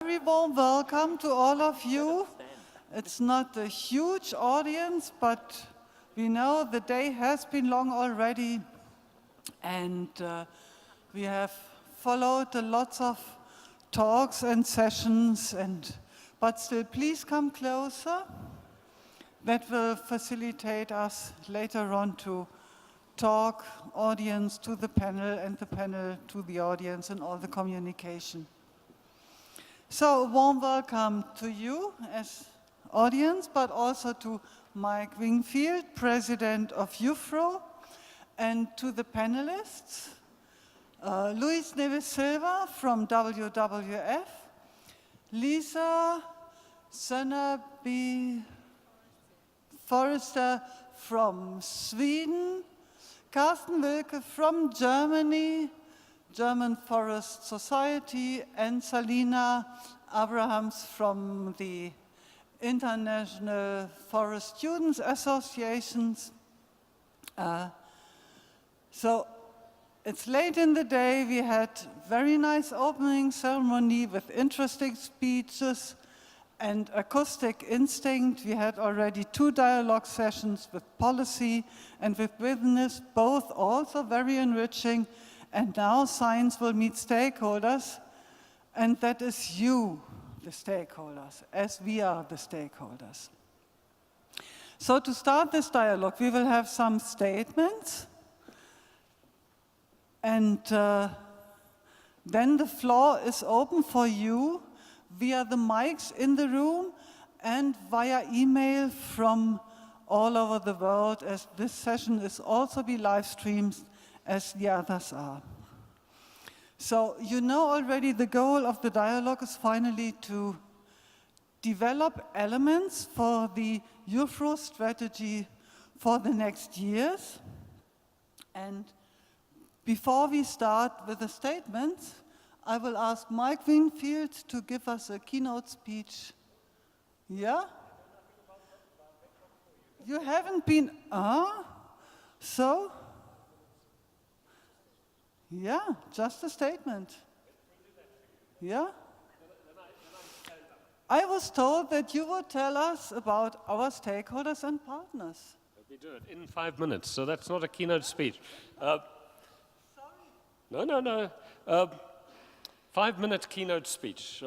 Very warm welcome to all of you. It's not a huge audience, but we know the day has been long already, and we have followed lots of talks and sessions, but still please come closer. That will facilitate us later on to talk audience to the panel and the panel to the audience and all the communication. So a warm welcome to you as audience, but also to Mike Wingfield, President of IUFRO, and to the panelists, Luis Neves Silva from WWF, Lisa Sönnerby Forrester from Sweden, Carsten Wilke from Germany, German Forest Society, and Salina Abrahams from the International Forest Students Associations. So it's late in the day. We had very nice opening ceremony with interesting speeches and acoustic instinct. We had already 2 dialogue sessions with policy and with business, both also very enriching. And now science will meet stakeholders, and that is you, the stakeholders, as we are the stakeholders. So to start this dialogue, we will have some statements, and then the floor is open for you via the mics in the room and via email from all over the world, as this session is also be live streamed as the others are. So you know already the goal of the dialogue is finally to develop elements for the IUFRO strategy for the next years. And before we start with the statements, I will ask Mike Wingfield to give us a keynote speech. Yeah? You haven't been, so? Yeah, just a statement. Yeah? I was told that you would tell us about our stakeholders and partners. We do it in 5 minutes, so that's not a keynote speech. Sorry. No. 5-minute keynote speech.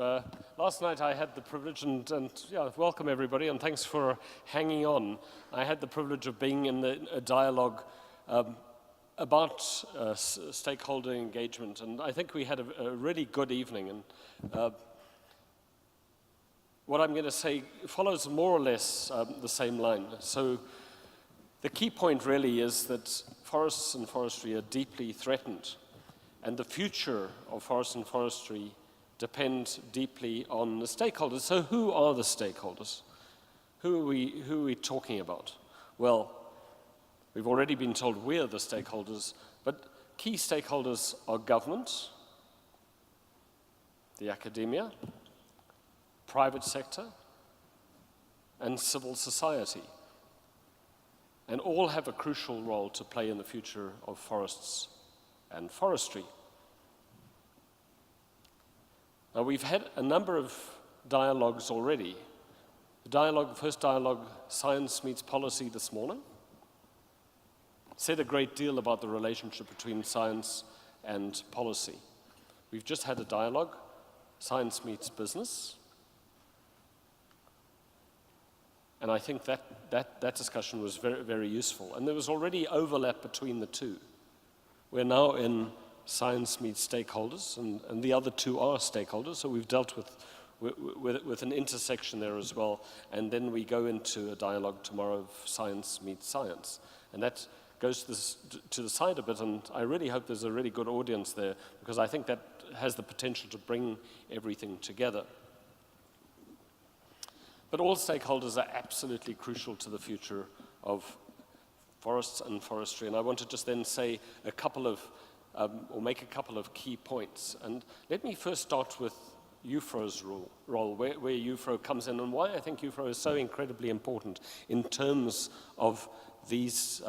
Last night I had the privilege, and welcome everybody, and thanks for hanging on. I had the privilege of being in a dialogue about stakeholder engagement, and I think we had a really good evening. And what I'm going to say follows more or less the same line. So the key point really is that forests and forestry are deeply threatened, and the future of forests and forestry depends deeply on the stakeholders. So who are the stakeholders? Who are we talking about? Well, we've already been told we're the stakeholders, but key stakeholders are government, the academia, private sector, and civil society. And all have a crucial role to play in the future of forests and forestry. Now, we've had a number of dialogues already. The first dialogue, Science Meets Policy, this morning, said a great deal about the relationship between science and policy. We've just had a dialogue, Science Meets Business, and I think that discussion was very, very useful. And there was already overlap between the two. We're now in Science Meets Stakeholders, and the other two are stakeholders, so we've dealt with an intersection there as well. And then we go into a dialogue tomorrow of Science Meets Science. And that goes to the side a bit, and I really hope there's a really good audience there, because I think that has the potential to bring everything together. But all stakeholders are absolutely crucial to the future of forests and forestry, and I want to just then say a couple of, or make a couple of key points. And let me first start with IUFRO's role, where IUFRO comes in, and why I think IUFRO is so incredibly important in terms of these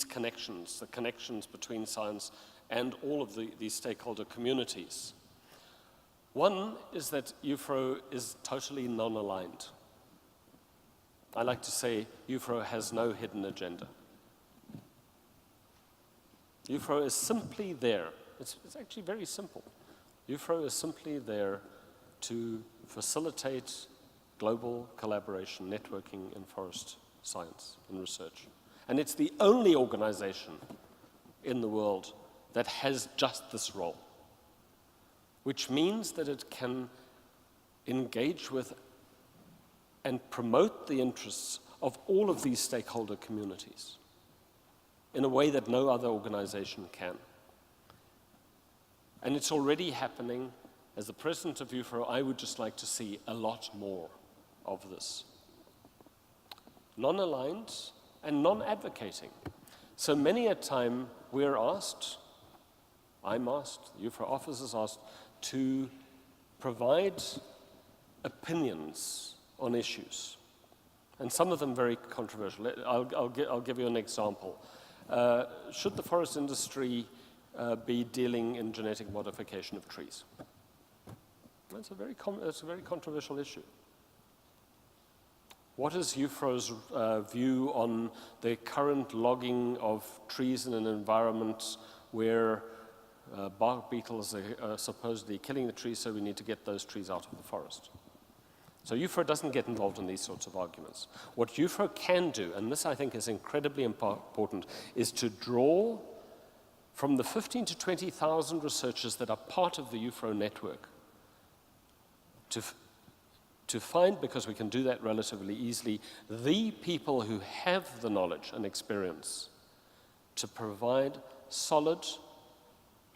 connections, the connections between science and all of these stakeholder communities. One is that IUFRO is totally non-aligned. I like to say IUFRO has no hidden agenda. IUFRO is simply there. It's actually very simple. IUFRO is simply there to facilitate global collaboration, networking in forest science and research. And it's the only organization in the world that has just this role, which means that it can engage with and promote the interests of all of these stakeholder communities in a way that no other organization can. And it's already happening. As the president of IUFRO, I would just like to see a lot more of this. Non-aligned and non-advocating. So many a time we're asked, I'm asked, the IUFRO office is asked, to provide opinions on issues, and some of them very controversial. I'll give you an example. Should the forest industry be dealing in genetic modification of trees? That's a very controversial issue. What is IUFRO's view on the current logging of trees in an environment where bark beetles are supposedly killing the trees, so we need to get those trees out of the forest? So IUFRO doesn't get involved in these sorts of arguments. What IUFRO can do, and this I think is incredibly important, is to draw from the 15 to 20,000 researchers that are part of the IUFRO network to find, because we can do that relatively easily, the people who have the knowledge and experience to provide solid,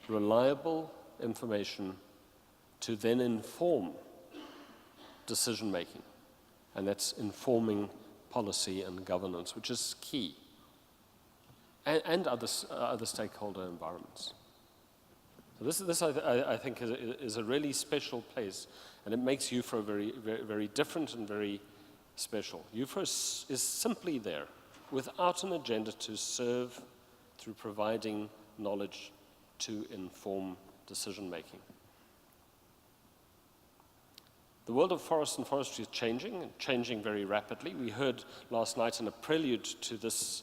reliable information to then inform decision-making. And that's informing policy and governance, which is key, and other stakeholder environments. So this I think is a really special place, and it makes IUFRO very, very, very different and very special. IUFRO is simply there without an agenda to serve through providing knowledge to inform decision-making. The world of forest and forestry is changing very rapidly. We heard last night in a prelude to this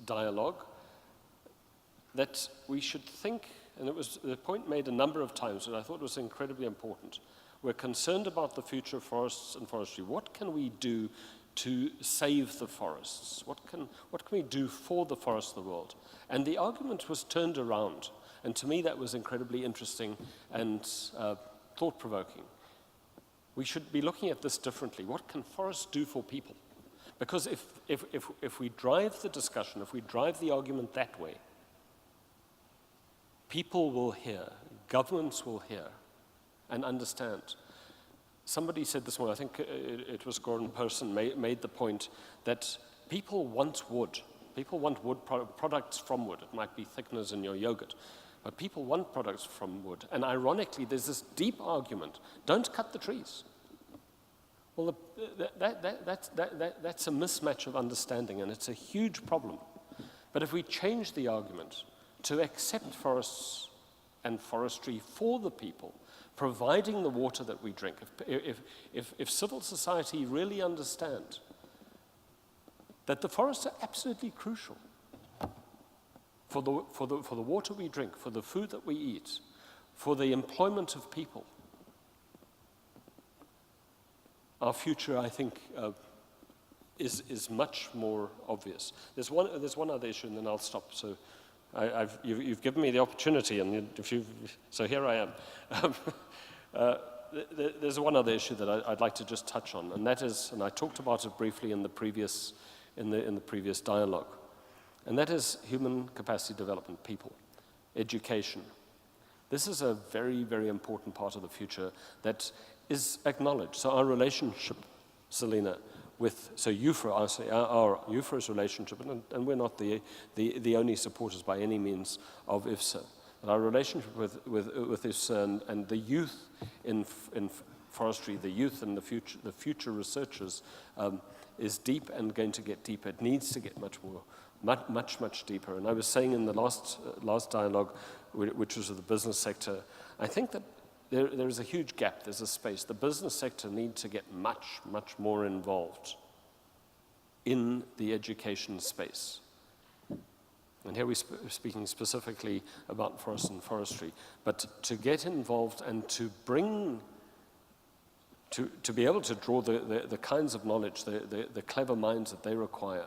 dialogue that we should think, and it was the point made a number of times that I thought was incredibly important. We're concerned about the future of forests and forestry. What can we do to save the forests? What can we do for the forests of the world? And the argument was turned around, and to me that was incredibly interesting and thought-provoking. We should be looking at this differently. What can forests do for people? Because if we drive the discussion, if we drive the argument that way, people will hear, governments will hear, and understand. Somebody said this morning, I think it was Gordon Person, made the point that people want wood. People want wood products from wood. It might be thickeners in your yogurt. But people want products from wood. And ironically, there's this deep argument, don't cut the trees. Well, that's a mismatch of understanding, and it's a huge problem. But if we change the argument to accept forests and forestry for the people, providing the water that we drink, if civil society really understand that the forests are absolutely crucial for the water we drink, for the food that we eat, for the employment of people, our future, I think, is much more obvious. There's one other issue, and then I'll stop. So you've given me the opportunity, and so here I am. There's one other issue that I'd like to just touch on, and that is, and I talked about it briefly in the previous dialogue, and that is human capacity development, people, education. This is a very, very important part of the future that is acknowledged. So our relationship, Selena, so IUFRO, our IUFRO's relationship, and we're not the only supporters by any means of IFSA, but our relationship with IFSA and the youth in forestry, the youth and the future researchers is deep and going to get deeper. It needs to get much much deeper. And I was saying in the last dialogue, which was with the business sector, I think that there is a huge gap, there's a space. The business sector needs to get much more involved in the education space. And here we're speaking specifically about forest and forestry. But to get involved and to bring, to be able to draw the kinds of knowledge, the clever minds that they require,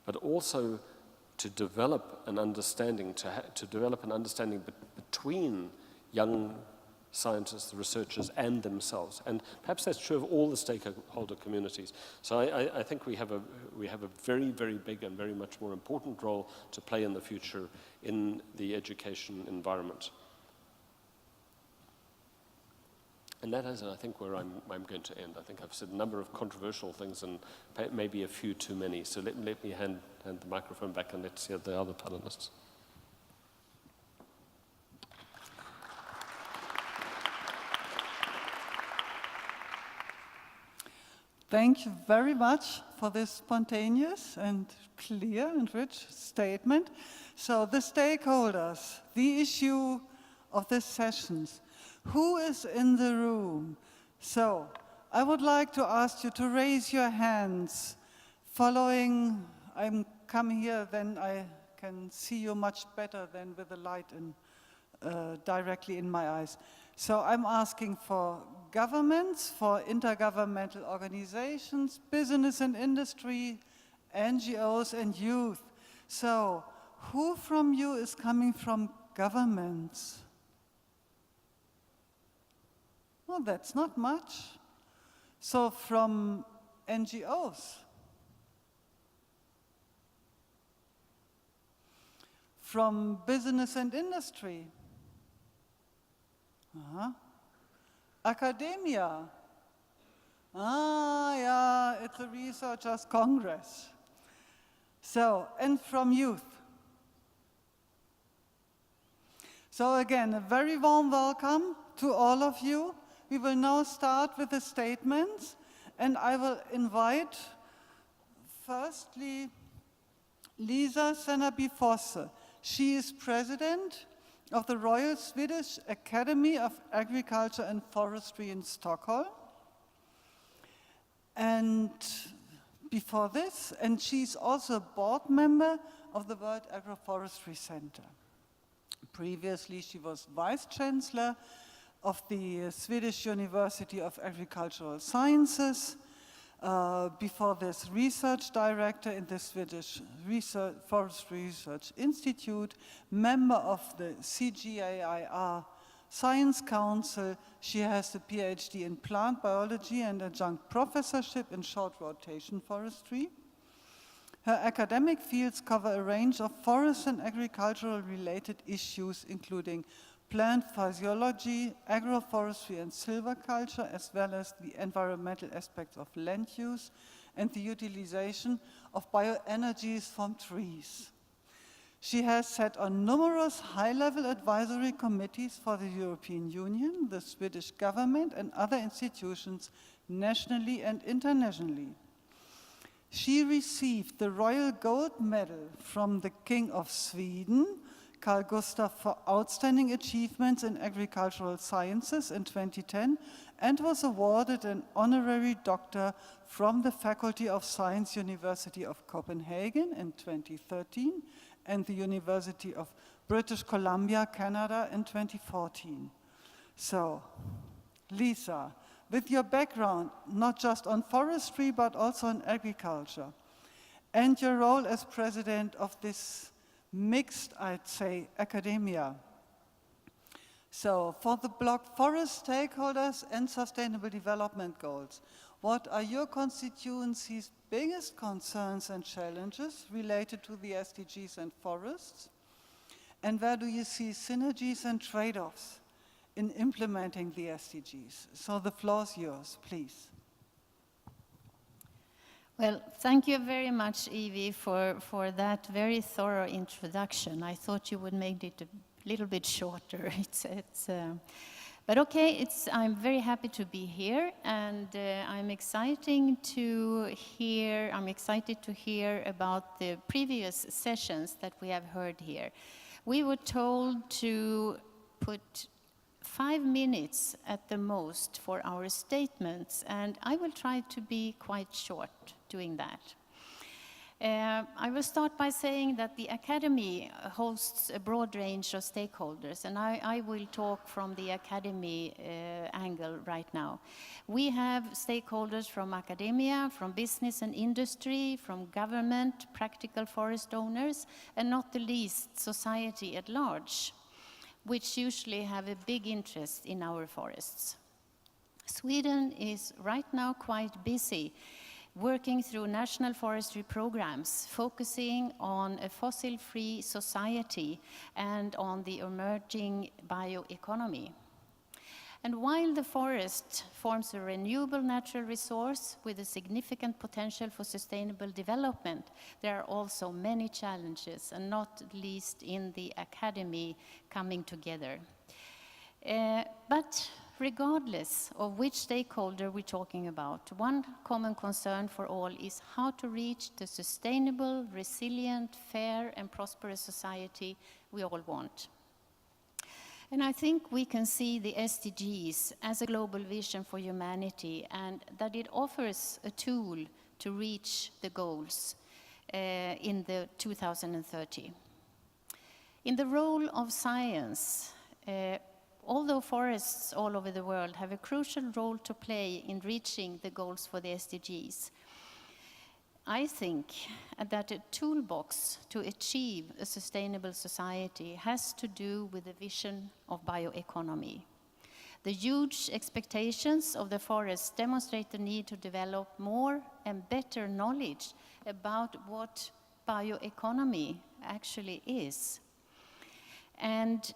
but also to develop an understanding, to develop an understanding between young scientists, the researchers, and themselves. And perhaps that's true of all the stakeholder communities. So I think we have a very big and very much more important role to play in the future in the education environment. And that is, I think, where I'm going to end. I think I've said a number of controversial things and maybe a few too many. So let me hand the microphone back and let's hear the other panelists. Thank you very much for this spontaneous and clear and rich statement. So the stakeholders, the issue of this sessions, who is in the room? So I would like to ask you to raise your hands following, I'm coming here, then I can see you much better than with the light directly in my eyes. So I'm asking for governments, for intergovernmental organizations, business and industry, NGOs and youth. So who from you is coming from governments? Well, that's not much. So from NGOs? From business and industry? Academia? Yeah, it's a researchers' congress. So, and from youth? So again, a very warm welcome to all of you. We will now start with the statements, and I will invite, firstly, Lisa Sennaby-Fosse. She is president of the Royal Swedish Academy of Agriculture and Forestry in Stockholm. And before this, and she's also a board member of the World Agroforestry Center. Previously, she was vice chancellor of the Swedish University of Agricultural Sciences. Before this, research director in the Swedish Forestry Research Institute, member of the CGIAR Science Council. She has a PhD in plant biology and adjunct professorship in short rotation forestry. Her academic fields cover a range of forest and agricultural related issues, including plant physiology, agroforestry and silviculture, as well as the environmental aspects of land use and the utilization of bioenergies from trees. She has sat on numerous high-level advisory committees for the European Union, the Swedish government, and other institutions nationally and internationally. She received the Royal Gold Medal from the King of Sweden, Carl Gustaf, for outstanding achievements in agricultural sciences in 2010, and was awarded an honorary doctor from the Faculty of Science, University of Copenhagen in 2013, and the University of British Columbia, Canada in 2014. So, Lisa, with your background, not just on forestry, but also in agriculture, and your role as president of this mixed, I'd say, academia. So, for the block Forest Stakeholders and Sustainable Development Goals, what are your constituency's biggest concerns and challenges related to the SDGs and forests? And where do you see synergies and trade-offs in implementing the SDGs? So the floor is yours, please. Well, thank you very much, Evie, for that very thorough introduction. I thought you would make it a little bit shorter. But okay, I'm very happy to be here, and I'm excited to hear about the previous sessions that we have heard here. We were told to put 5 minutes at the most for our statements, and I will try to be quite short doing that. I will start by saying that the Academy hosts a broad range of stakeholders, and I will talk from the Academy angle right now. We have stakeholders from academia, from business and industry, from government, practical forest owners, and not the least, society at large, which usually have a big interest in our forests. Sweden is right now quite busy working through national forestry programs, focusing on a fossil-free society and on the emerging bioeconomy. And while the forest forms a renewable natural resource with a significant potential for sustainable development, there are also many challenges, and not least in the academy coming together. But regardless of which stakeholder we're talking about, one common concern for all is how to reach the sustainable, resilient, fair, and prosperous society we all want. And I think we can see the SDGs as a global vision for humanity, and that it offers a tool to reach the goals in the 2030. In the role of science, although forests all over the world have a crucial role to play in reaching the goals for the SDGs, I think that a toolbox to achieve a sustainable society has to do with the vision of bioeconomy. The huge expectations of the forests demonstrate the need to develop more and better knowledge about what bioeconomy actually is. And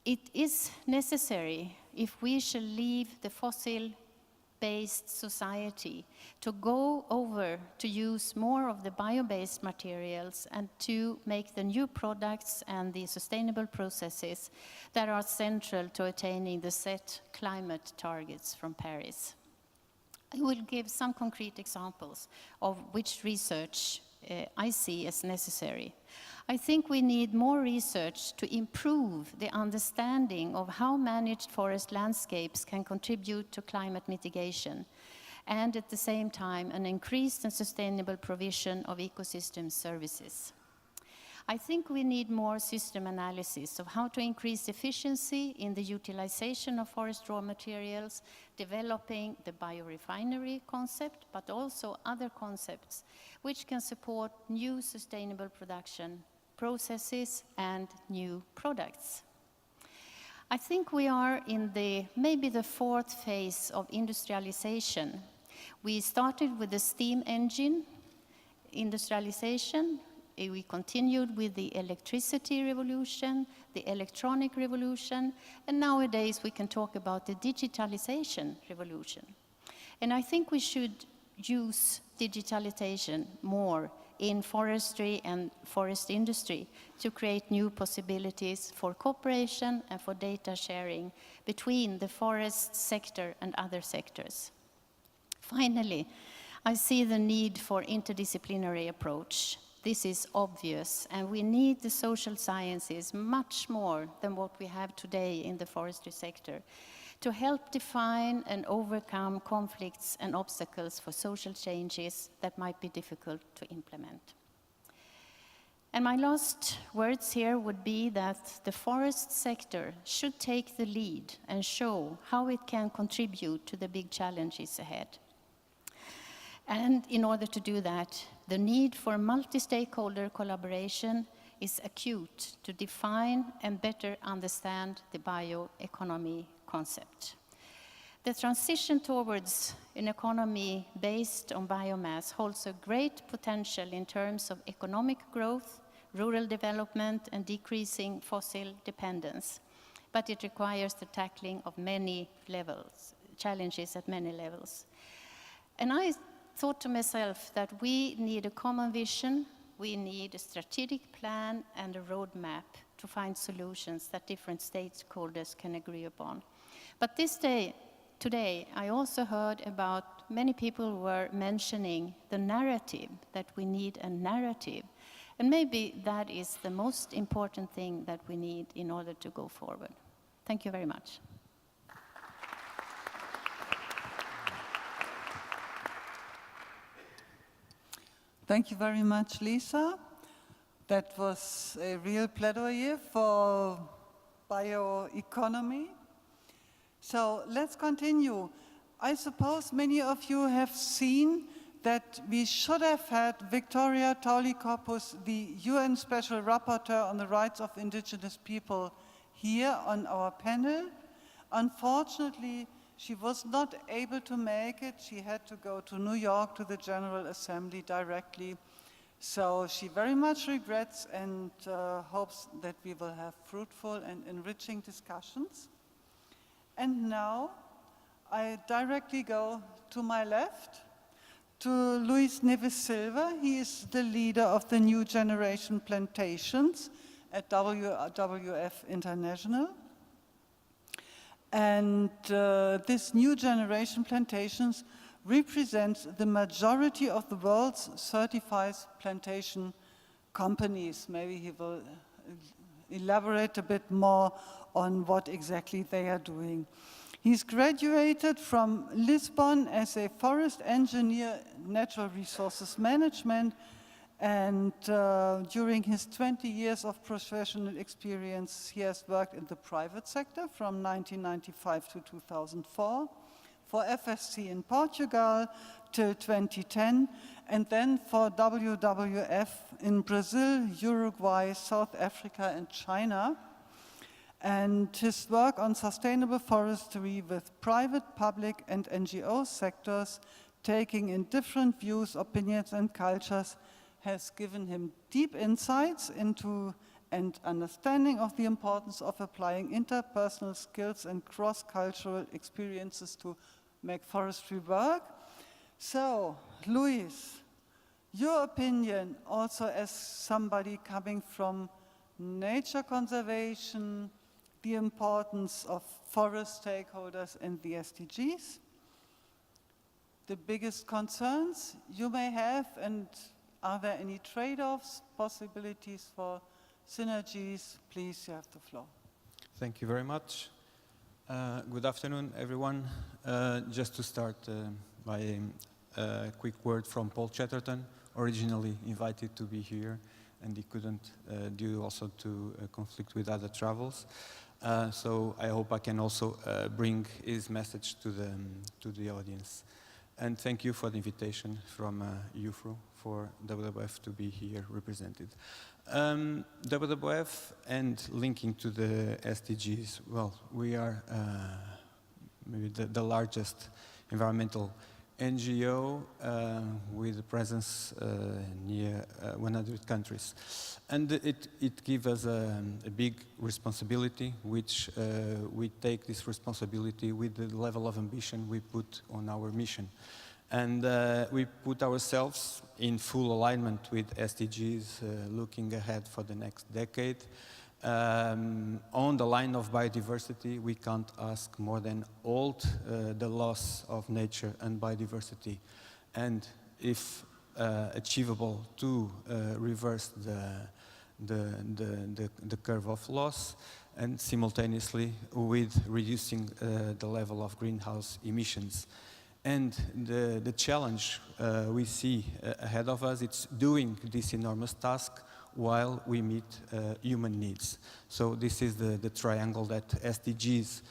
it is necessary, if we shall leave the fossil-based society, to go over to use more of the bio-based materials and to make the new products and the sustainable processes that are central to attaining the set climate targets from Paris. I will give some concrete examples of which research I see as necessary. I think we need more research to improve the understanding of how managed forest landscapes can contribute to climate mitigation, and at the same time an increased and sustainable provision of ecosystem services. I think we need more system analysis of how to increase efficiency in the utilization of forest raw materials, developing the biorefinery concept, but also other concepts which can support new sustainable production processes and new products. I think we are in maybe the 4th phase of industrialization. We started with the steam engine industrialization. We continued with the electricity revolution, the electronic revolution, and nowadays we can talk about the digitalization revolution. And I think we should use digitalization more in forestry and forest industry to create new possibilities for cooperation and for data sharing between the forest sector and other sectors. Finally, I see the need for interdisciplinary approach. This is obvious, and we need the social sciences much more than what we have today in the forestry sector to help define and overcome conflicts and obstacles for social changes that might be difficult to implement. And my last words here would be that the forest sector should take the lead and show how it can contribute to the big challenges ahead. And in order to do that, the need for multi-stakeholder collaboration is acute to define and better understand the bioeconomy concept. The transition towards an economy based on biomass holds a great potential in terms of economic growth, rural development, and decreasing fossil dependence. But it requires the tackling of many levels, challenges at many levels. And I thought to myself that we need a common vision, we need a strategic plan and a roadmap to find solutions that different stakeholders can agree upon. But today, I also heard about many people were mentioning the narrative, that we need a narrative. And maybe that is the most important thing that we need in order to go forward. Thank you very much. Thank you very much, Lisa. That was a real plaidoyer for bioeconomy. So let's continue. I suppose many of you have seen that we should have had Victoria Taulikopoulos, the UN Special Rapporteur on the Rights of Indigenous People, here on our panel. Unfortunately, she was not able to make it. She had to go to New York to the General Assembly directly. So she very much regrets and hopes that we will have fruitful and enriching discussions. And now I directly go to my left to Luis Neves Silva. He is the leader of the New Generation Plantations at WWF International. And this New Generation Plantations represents the majority of the world's certified plantation companies. Maybe he will elaborate a bit more on what exactly they are doing. He's graduated from Lisbon as a forest engineer, natural resources management, and during his 20 years of professional experience, he has worked in the private sector from 1995 to 2004, for FSC in Portugal till 2010, and then for WWF in Brazil, Uruguay, South Africa, and China. And his work on sustainable forestry with private, public, and NGO sectors, taking in different views, opinions, and cultures, has given him deep insights into and understanding of the importance of applying interpersonal skills and cross-cultural experiences to make forestry work. So, Luis, your opinion, also as somebody coming from nature conservation, the importance of forest stakeholders and the SDGs, the biggest concerns you may have, and are there any trade-offs, possibilities for synergies? Please, you have the floor. Thank you very much. Good afternoon, everyone. Just to start by a quick word from Paul Chatterton, originally invited to be here, and he couldn't due also to conflict with other travels. So I hope I can also bring his message to the audience. And thank you for the invitation from IUFRO for WWF to be here represented. WWF and linking to the SDGs, well, we are maybe the largest environmental NGO with a presence near 100 countries. And it gives us a big responsibility, which we take this responsibility with the level of ambition we put on our mission. And we put ourselves in full alignment with SDGs, looking ahead for the next decade. On the line of biodiversity, we can't ask more than halt the loss of nature and biodiversity, and if achievable, to reverse the curve of loss, and simultaneously with reducing the level of greenhouse emissions. And the challenge we see ahead of us, it's doing this enormous task while we meet human needs. So this is the triangle that SDGs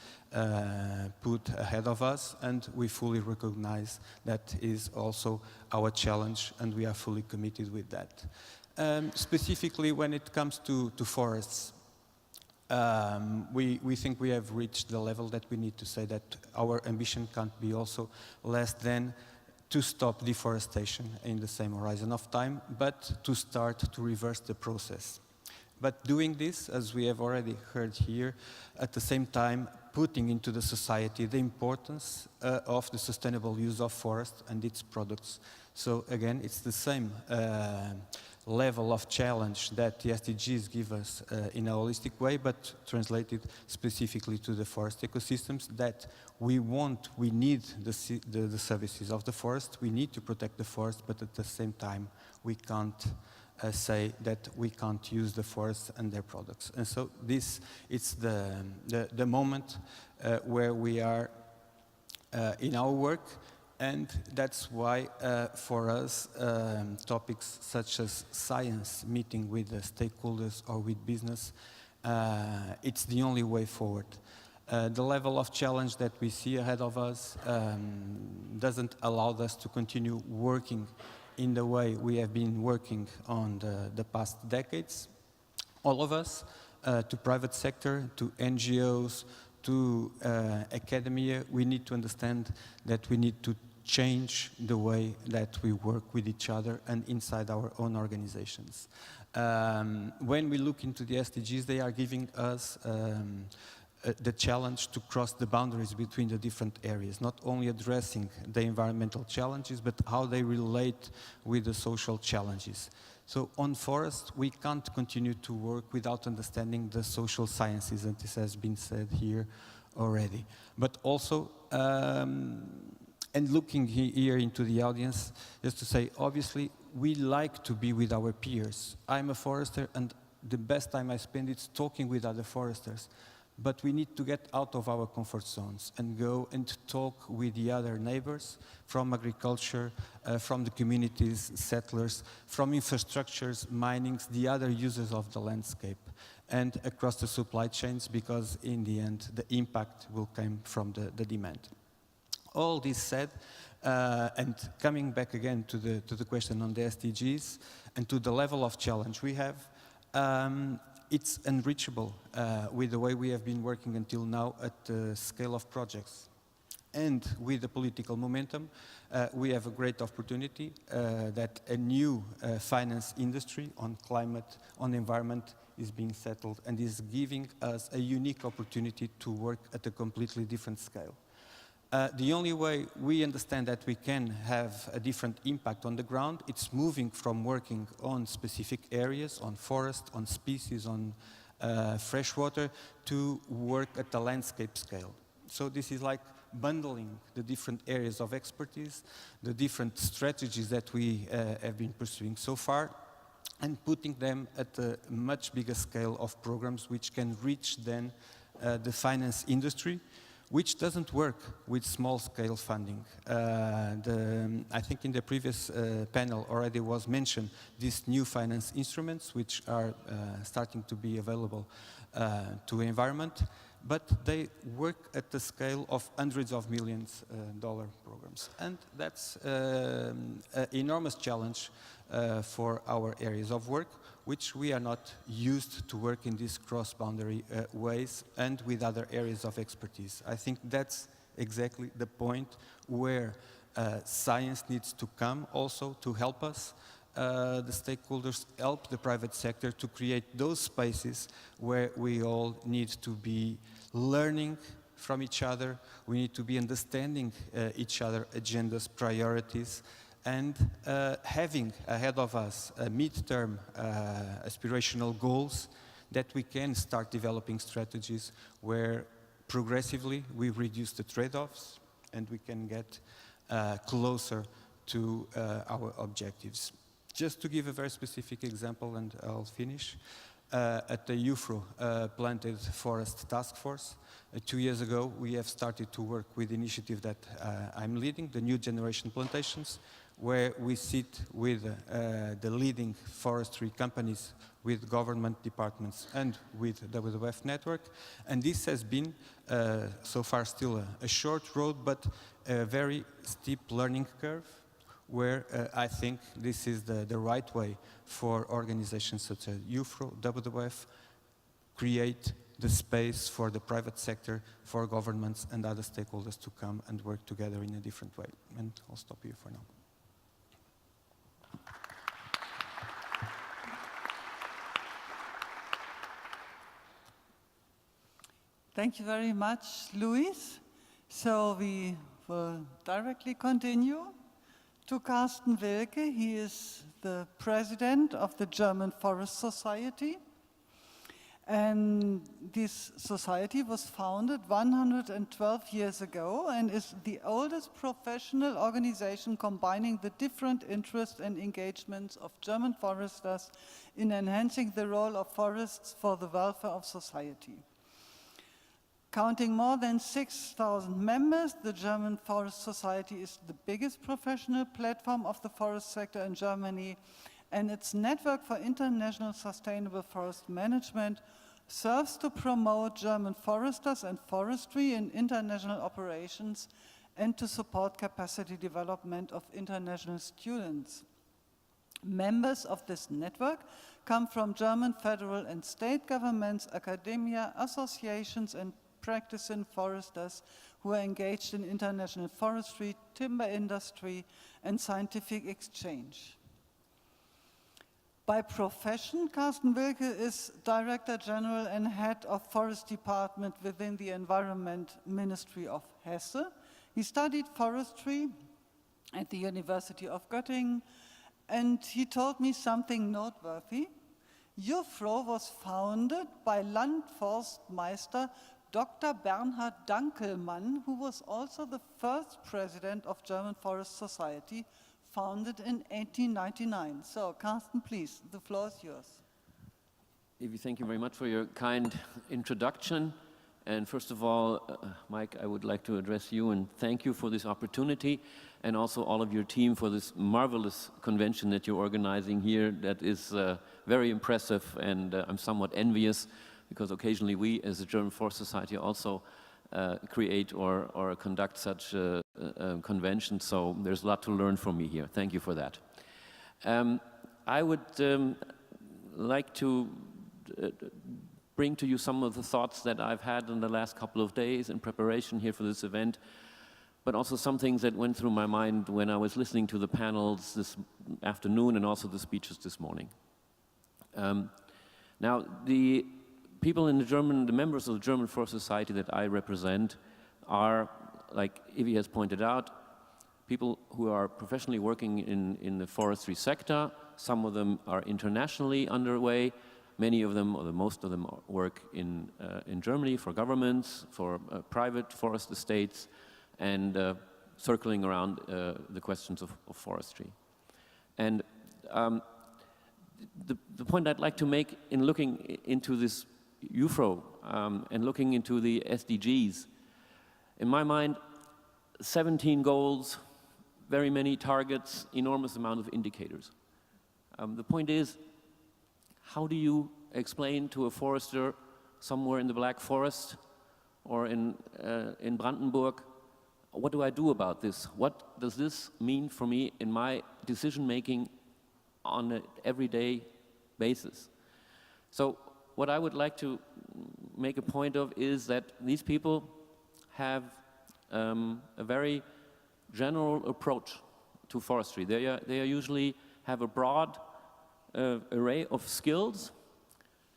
put ahead of us, and we fully recognize that is also our challenge, and we are fully committed with that. Specifically when it comes to forests, we think we have reached the level that we need to say that our ambition can't be also less than to stop deforestation in the same horizon of time, but to start to reverse the process. But doing this, as we have already heard here, at the same time putting into the society the importance of the sustainable use of forest and its products. So again, it's the same level of challenge that the SDGs give us in a holistic way, but translated specifically to the forest ecosystems, that we need the services of the forest, we need to protect the forest, but at the same time, we can't say that we can't use the forests and their products. And so it's the moment where we are in our work. And that's why, for us, topics such as science, meeting with the stakeholders or with business, it's the only way forward. The level of challenge that we see ahead of us doesn't allow us to continue working in the way we have been working on the past decades. All of us, to private sector, to NGOs, to academia, we need to understand that we need to change the way that we work with each other and inside our own organizations. When we look into the SDGs, they are giving us the challenge to cross the boundaries between the different areas, not only addressing the environmental challenges, but how they relate with the social challenges. So on forest, we can't continue to work without understanding the social sciences, and this has been said here already. But also, and looking here into the audience, just to say, obviously, we like to be with our peers. I'm a forester, and the best time I spend is talking with other foresters. But we need to get out of our comfort zones and go and talk with the other neighbors from agriculture, from the communities, settlers, from infrastructures, minings, the other users of the landscape, and across the supply chains, because in the end, the impact will come from the demand. All this said, and coming back again to the question on the SDGs and to the level of challenge we have, it's unreachable with the way we have been working until now at the scale of projects. And with the political momentum, we have a great opportunity that a new finance industry on climate, on environment is being settled and is giving us a unique opportunity to work at a completely different scale. The only way we understand that we can have a different impact on the ground, it's moving from working on specific areas, on forest, on species, on freshwater, to work at the landscape scale. So this is like bundling the different areas of expertise, the different strategies that we have been pursuing so far, and putting them at a much bigger scale of programs which can reach then the finance industry, which doesn't work with small-scale funding. I think in the previous panel already was mentioned these new finance instruments, which are starting to be available to environment, but they work at the scale of hundreds of millions dollar programs. And that's an enormous challenge for our areas of work, which we are not used to work in these cross-boundary ways and with other areas of expertise. I think that's exactly the point where science needs to come also to help us. The stakeholders help the private sector to create those spaces where we all need to be learning from each other, we need to be understanding each other agendas, priorities, and having ahead of us mid-term aspirational goals that we can start developing strategies where progressively we reduce the trade-offs and we can get closer to our objectives. Just to give a very specific example, and I'll finish, at the IUFRO Planted Forest Task Force, 2 years ago we have started to work with the initiative that I'm leading, the New Generation Plantations, where we sit with the leading forestry companies, with government departments and with WWF network. And this has been, so far still a short road, but a very steep learning curve, where I think this is the right way for organizations such as IUFRO, WWF, create the space for the private sector, for governments and other stakeholders to come and work together in a different way. And I'll stop here for now. Thank you very much, Luis. So we will directly continue To Carsten Wilke, he is the president of the German Forest Society. And this society was founded 112 years ago and is the oldest professional organization combining the different interests and engagements of German foresters in enhancing the role of forests for the welfare of society. Counting more than 6,000 members, the German Forest Society is the biggest professional platform of the forest sector in Germany, and its network for international sustainable forest management serves to promote German foresters and forestry in international operations and to support capacity development of international students. Members of this network come from German federal and state governments, academia, associations, and practicing foresters who are engaged in international forestry, timber industry, and scientific exchange. By profession, Carsten Wilke is Director General and Head of Forest Department within the Environment Ministry of Hesse. He studied forestry at the University of Göttingen, and he told me something noteworthy. IUFRO was founded by Landforstmeister Dr. Bernhard Dankelmann, who was also the first president of German Forest Society, founded in 1899. So, Carsten, please, the floor is yours. Evie, thank you very much for your kind introduction. And first of all, Mike, I would like to address you and thank you for this opportunity, and also all of your team for this marvelous convention that you're organizing here. That is very impressive, and I'm somewhat envious, because occasionally we, as a German Forest Society, also create or conduct such conventions, so there's a lot to learn from me here. Thank you for that. I would like to bring to you some of the thoughts that I've had in the last couple of days in preparation here for this event, but also some things that went through my mind when I was listening to the panels this afternoon and also the speeches this morning. Now, the people in the members of the German Forest Society that I represent are, like Ivy has pointed out, people who are professionally working in the forestry sector. Some of them are internationally underway. Many of them, or most of them, work in Germany for governments, for private forest estates, and circling around the questions of forestry. And the point I'd like to make in looking into this IUFRO and looking into the SDGs, in my mind, 17 goals, very many targets, enormous amount of indicators. The point is, how do you explain to a forester somewhere in the Black Forest or in Brandenburg, what do I do about this? What does this mean for me in my decision-making on an everyday basis? So what I would like to make a point of is that these people have a very general approach to forestry. They usually have a broad array of skills,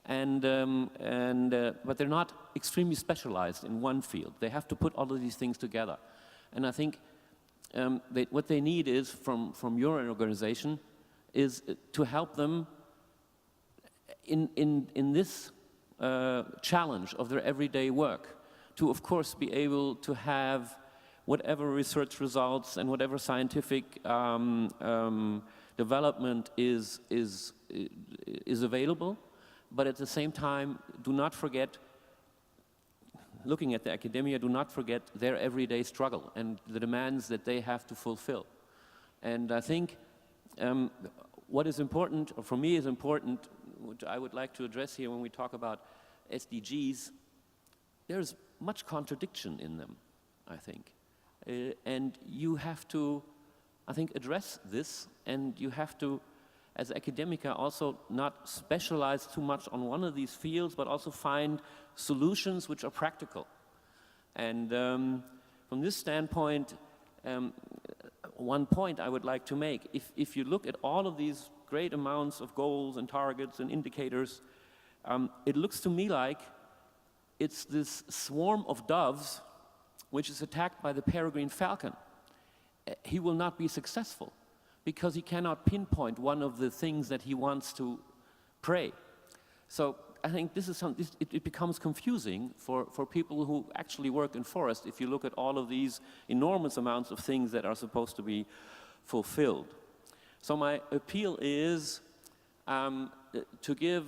but they're not extremely specialized in one field. They have to put all of these things together. And I think what they need is, from your organization, is to help them in this challenge of their everyday work, to of course be able to have whatever research results and whatever scientific development is available, but at the same time, do not forget, looking at the academia, do not forget their everyday struggle and the demands that they have to fulfill. And I think what is important, or for me is important, which I would like to address here when we talk about SDGs, there's much contradiction in them, I think. And you have to, I think, address this, and you have to, as academica, also not specialize too much on one of these fields, but also find solutions which are practical. And from this standpoint, one point I would like to make, if you look at all of these great amounts of goals and targets and indicators, it looks to me like it's this swarm of doves which is attacked by the peregrine falcon. He will not be successful. because he cannot pinpoint one of the things that he wants to pray. So I think this is it becomes confusing for people who actually work in forest if you look at all of these enormous amounts of things that are supposed to be fulfilled. So my appeal is to give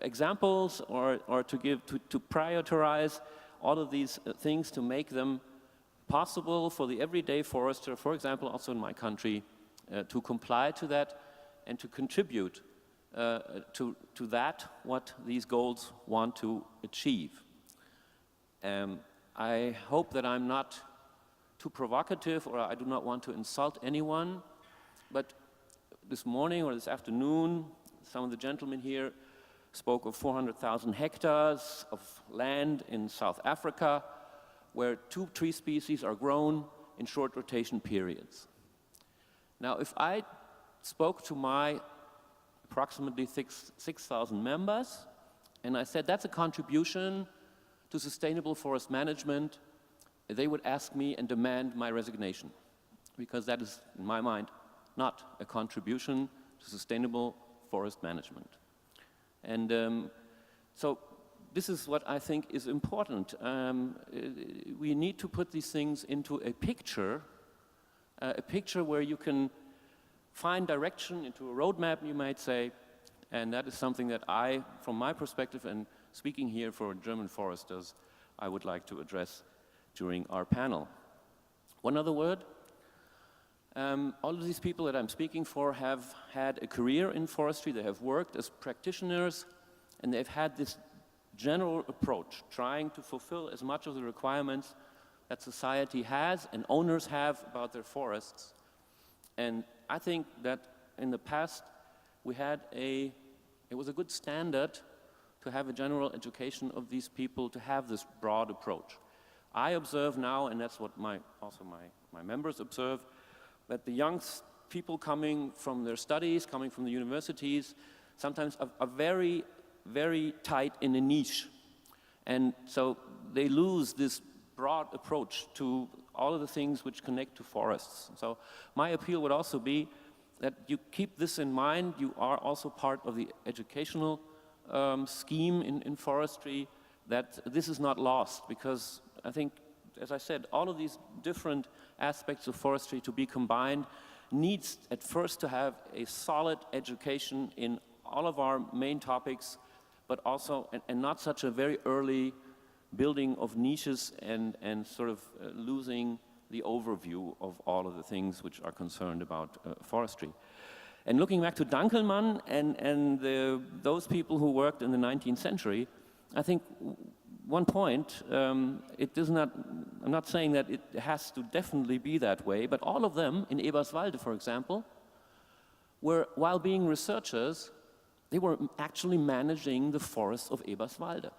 examples or to prioritize all of these things to make them possible for the everyday forester, for example, also in my country, to comply to that and to contribute to that, what these goals want to achieve. I hope that I'm not too provocative or I do not want to insult anyone, but this morning or this afternoon, some of the gentlemen here spoke of 400,000 hectares of land in South Africa where 2 tree species are grown in short rotation periods. Now, if I spoke to my approximately 6,000 members, and I said that's a contribution to sustainable forest management, they would ask me and demand my resignation, because that is, in my mind, not a contribution to sustainable forest management. And so this is what I think is important. We need to put these things into a picture where you can find direction, into a roadmap, you might say, and that is something that I, from my perspective and speaking here for German foresters, I would like to address during our panel. One other word, all of these people that I'm speaking for have had a career in forestry, they have worked as practitioners, and they've had this general approach, trying to fulfill as much of the requirements that society has and owners have about their forests. And I think that in the past it was a good standard to have a general education of these people, to have this broad approach. I observe now, and that's what also my members observe, that the young people coming from their studies, coming from the universities, sometimes are very, very tight in a niche. And so they lose this broad approach to all of the things which connect to forests. So my appeal would also be that you keep this in mind. You are also part of the educational scheme in forestry, that this is not lost, because I think, as I said, all of these different aspects of forestry to be combined needs at first to have a solid education in all of our main topics, but also, and not such a very early building of niches and sort of losing the overview of all of the things which are concerned about forestry. And looking back to Dankelmann and those people who worked in the 19th century, I think one point, I'm not saying that it has to definitely be that way, but all of them in Eberswalde, for example, were, while being researchers, they were actually managing the forests of Eberswalde.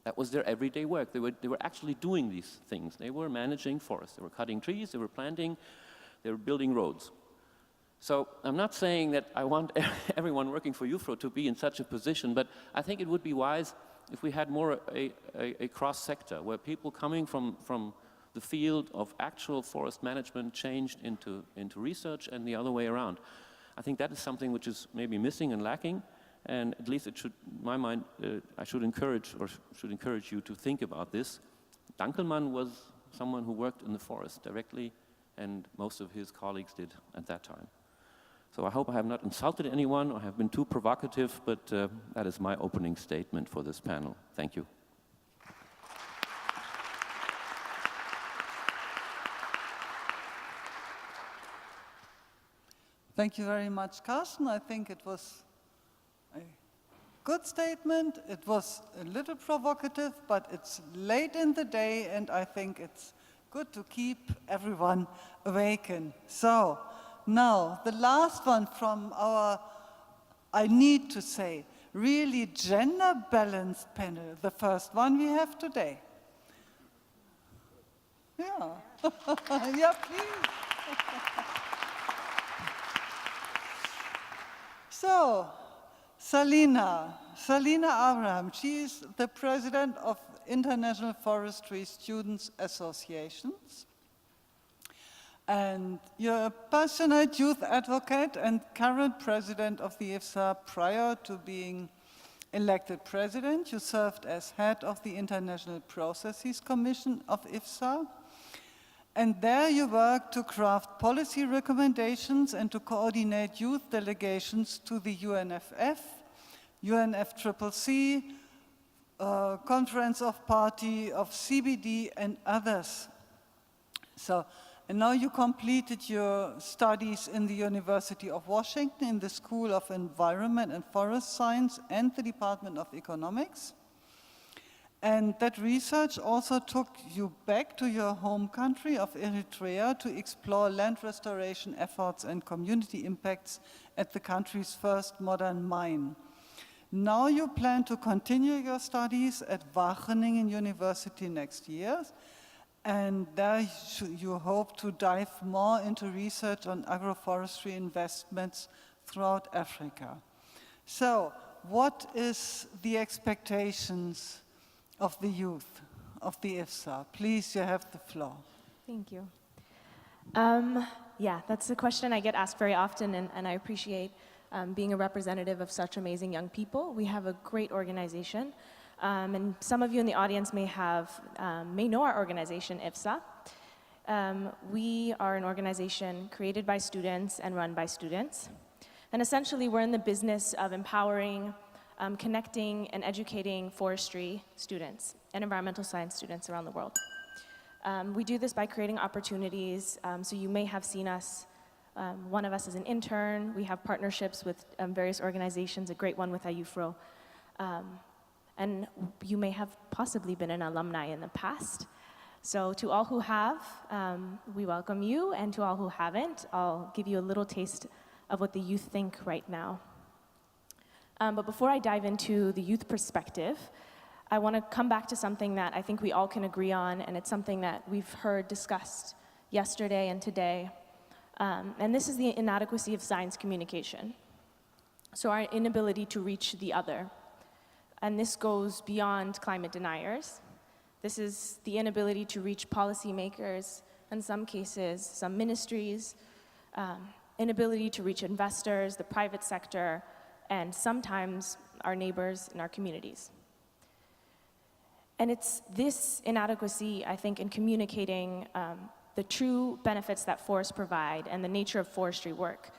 That was their everyday work. They were actually doing these things. They were managing forests. They were cutting trees, they were planting, they were building roads. So I'm not saying that I want everyone working for IUFRO to be in such a position, but I think it would be wise if we had more a cross-sector, where people coming from the field of actual forest management changed into research and the other way around. I think that is something which is maybe missing and lacking, and at least it should, in my mind, I should encourage you to think about this. Dankelmann was someone who worked in the forest directly, and most of his colleagues did at that time. So I hope I have not insulted anyone or have been too provocative, but that is my opening statement for this panel. Thank you. Thank you very much, Carsten. I think it was a good statement. It was a little provocative, but it's late in the day, and I think it's good to keep everyone awakened. So now, the last one from our, I need to say, really gender-balanced panel, the first one we have today. Yeah, yeah, please. So, Salina Abraham, she is the president of International Forestry Students Associations. And you're a passionate youth advocate and current president of the IFSA. Prior to being elected president, you served as head of the International Processes Commission of IFSA. And there you worked to craft policy recommendations and to coordinate youth delegations to the UNFF, UNFCCC, Conference of Party of CBD, and others. And now you completed your studies in the University of Washington in the School of Environment and Forest Science and the Department of Economics. And that research also took you back to your home country of Eritrea to explore land restoration efforts and community impacts at the country's first modern mine. Now you plan to continue your studies at Wageningen University next year, and there you hope to dive more into research on agroforestry investments throughout Africa. So, what is the expectations of the youth of the IFSA? Please, you have the floor. Thank you. Yeah, that's a question I get asked very often, and I appreciate being a representative of such amazing young people. We have a great organization, and some of you in the audience may know our organization, IFSA. We are an organization created by students and run by students. And essentially, we're in the business of empowering, connecting, and educating forestry students and environmental science students around the world. We do this by creating opportunities. So you may have seen us. One of us is an intern. We have partnerships with various organizations, a great one with IUFRO. And you may have possibly been an alumni in the past. So to all who have, we welcome you. And to all who haven't, I'll give you a little taste of what the youth think right now. But before I dive into the youth perspective, I want to come back to something that I think we all can agree on, and it's something that we've heard discussed yesterday and today. And this is the inadequacy of science communication. So our inability to reach the other. And this goes beyond climate deniers. This is the inability to reach policymakers, in some cases, some ministries, inability to reach investors, the private sector, and sometimes our neighbors in our communities. And it's this inadequacy, I think, in communicating the true benefits that forests provide and the nature of forestry work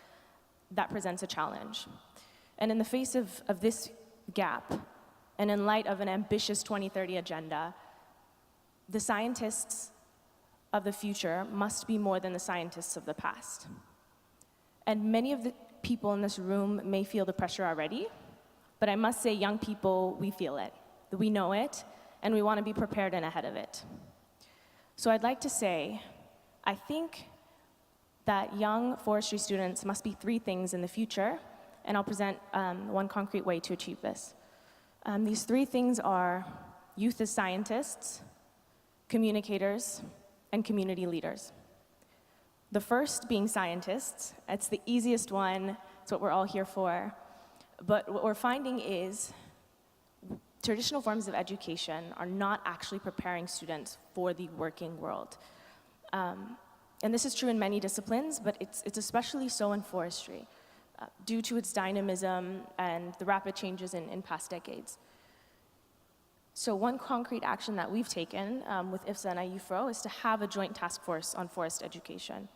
that presents a challenge. And in the face of this gap, and in light of an ambitious 2030 agenda, the scientists of the future must be more than the scientists of the past. And many of the people in this room may feel the pressure already, but I must say, young people, we feel it, we know it, and we want to be prepared and ahead of it. So I'd like to say, I think that young forestry students must be three things in the future, and I'll present one concrete way to achieve this. These three things are youth as scientists, communicators, and community leaders. The first being scientists. It's the easiest one. It's what we're all here for. But what we're finding is traditional forms of education are not actually preparing students for the working world. And this is true in many disciplines, but it's especially so in forestry, due to its dynamism and the rapid changes in past decades. So one concrete action that we've taken with IFSA and IUFRO is to have a joint task force on forest education.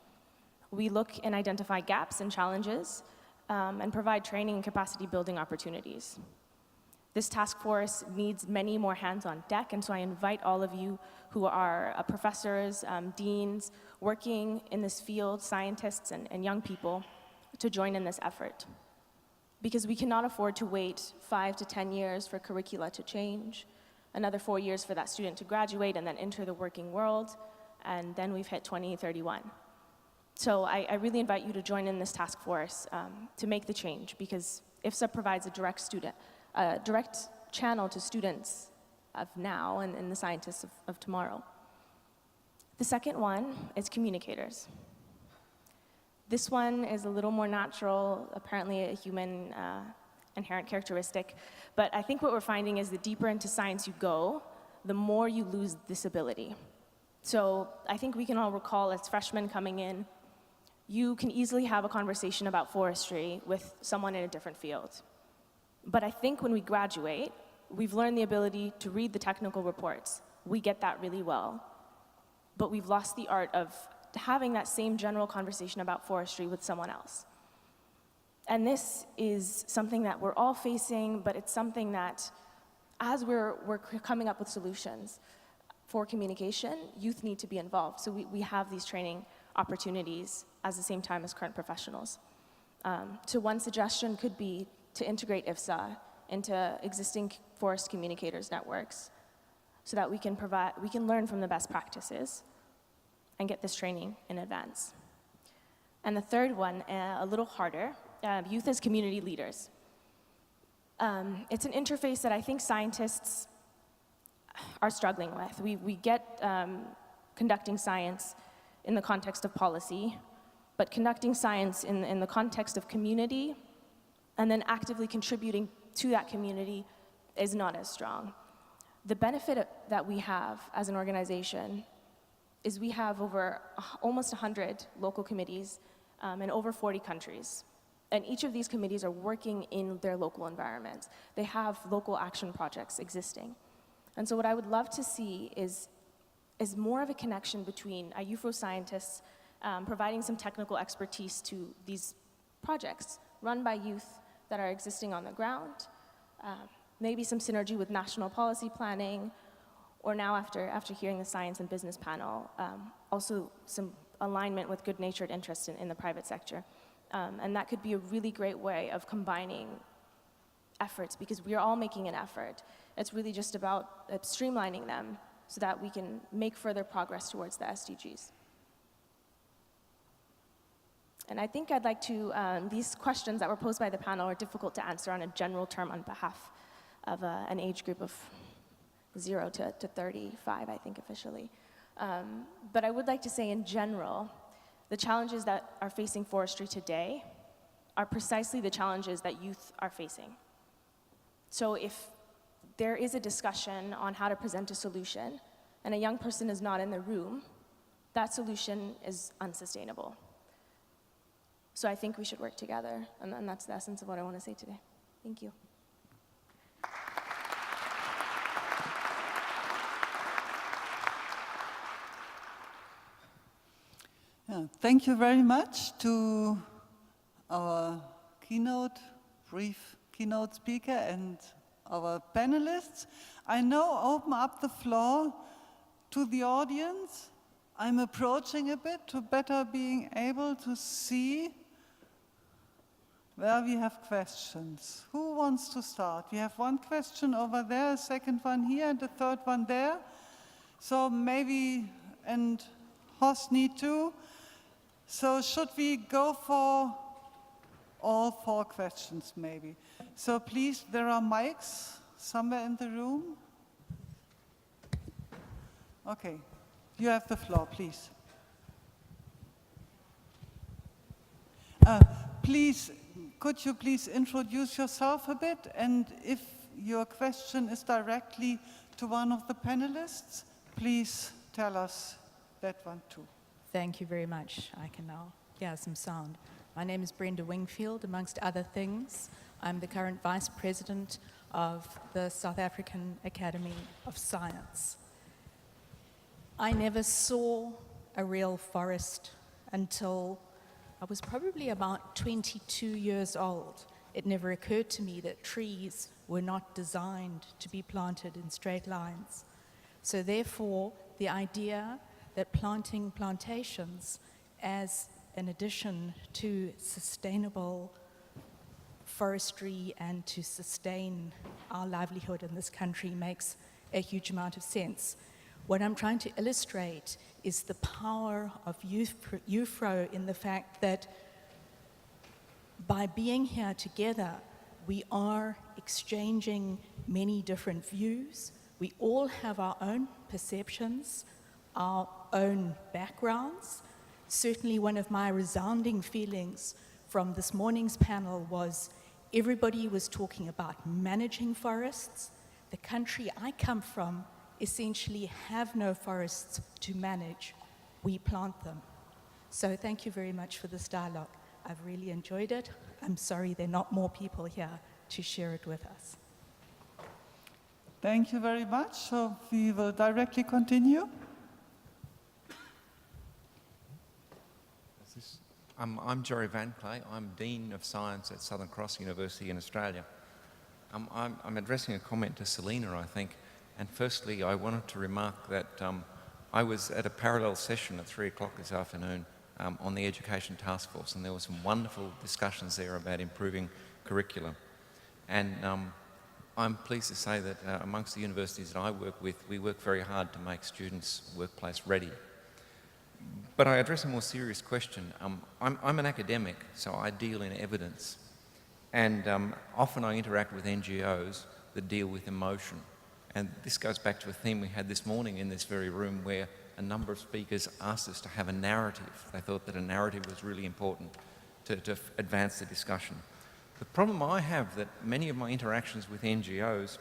We look and identify gaps and challenges and provide training and capacity building opportunities. This task force needs many more hands on deck, and so I invite all of you who are professors, deans, working in this field, scientists and young people, to join in this effort. Because we cannot afford to wait 5 to 10 years for curricula to change, another 4 years for that student to graduate and then enter the working world, and then we've hit 2031. So I really invite you to join in this task force to make the change, because IFSA provides a direct channel to students of now and the scientists of tomorrow. The second one is communicators. This one is a little more natural, apparently a human inherent characteristic, but I think what we're finding is the deeper into science you go, the more you lose this ability. So I think we can all recall as freshmen coming in, you can easily have a conversation about forestry with someone in a different field. But I think when we graduate, we've learned the ability to read the technical reports. We get that really well. But we've lost the art of having that same general conversation about forestry with someone else. And this is something that we're all facing, but it's something that, as we're coming up with solutions for communication, youth need to be involved. So we have these training opportunities at the same time as current professionals. So one suggestion could be to integrate IFSA into existing forest communicators networks so that we can learn from the best practices and get this training in advance. And the third one, a little harder, youth as community leaders. It's an interface that I think scientists are struggling with. We get conducting science in the context of policy, but conducting science in the context of community and then actively contributing to that community is not as strong. The benefit that we have as an organization is we have over almost 100 local committees in over 40 countries. And each of these committees are working in their local environments. They have local action projects existing. And so what I would love to see is more of a connection between IUFRO scientists providing some technical expertise to these projects run by youth that are existing on the ground, maybe some synergy with national policy planning, or now after hearing the science and business panel, also some alignment with good-natured interests in the private sector. And that could be a really great way of combining efforts, because we are all making an effort. It's really just about streamlining them so that we can make further progress towards the SDGs. And I think I'd like to, these questions that were posed by the panel are difficult to answer on a general term on behalf of an age group of 0 to 35, I think officially. But I would like to say in general, the challenges that are facing forestry today are precisely the challenges that youth are facing. So if there is a discussion on how to present a solution and a young person is not in the room, that solution is unsustainable. So I think we should work together, and that's the essence of what I want to say today. Thank you. Yeah, thank you very much to our brief keynote speaker and our panelists. I now open up the floor to the audience. I'm approaching a bit to better being able to see where we have questions. Who wants to start? We have one question over there, a second one here, and a third one there. So maybe, and Hosni too. So should we go for all 4 questions maybe? So please, there are mics somewhere in the room. Okay, you have the floor, please. Please, could you please introduce yourself a bit? And if your question is directly to one of the panelists, please tell us that one too. Thank you very much. I can now hear some sound. My name is Brenda Wingfield, amongst other things. I'm the current Vice President of the South African Academy of Science. I never saw a real forest until I was probably about 22 years old. It never occurred to me that trees were not designed to be planted in straight lines. So therefore, the idea that planting plantations as an addition to sustainable forestry and to sustain our livelihood in this country makes a huge amount of sense. What I'm trying to illustrate is the power of IUFRO in the fact that by being here together, we are exchanging many different views. We all have our own perceptions, our own backgrounds. Certainly one of my resounding feelings from this morning's panel was everybody was talking about managing forests. The country I come from essentially have no forests to manage. We plant them. So thank you very much for this dialogue. I've really enjoyed it. I'm sorry there are not more people here to share it with us. Thank you very much. So we will directly continue. I'm Jerry Van Clay. I'm Dean of Science at Southern Cross University in Australia. I'm addressing a comment to Selina, I think. And firstly, I wanted to remark that I was at a parallel session at 3 o'clock this afternoon on the Education Task Force, and there were some wonderful discussions there about improving curriculum. And I'm pleased to say that amongst the universities that I work with, we work very hard to make students workplace ready. But I address a more serious question. I'm an academic, so I deal in evidence. And often I interact with NGOs that deal with emotion. And this goes back to a theme we had this morning in this very room where a number of speakers asked us to have a narrative. They thought that a narrative was really important to advance the discussion. The problem I have that many of my interactions with NGOs,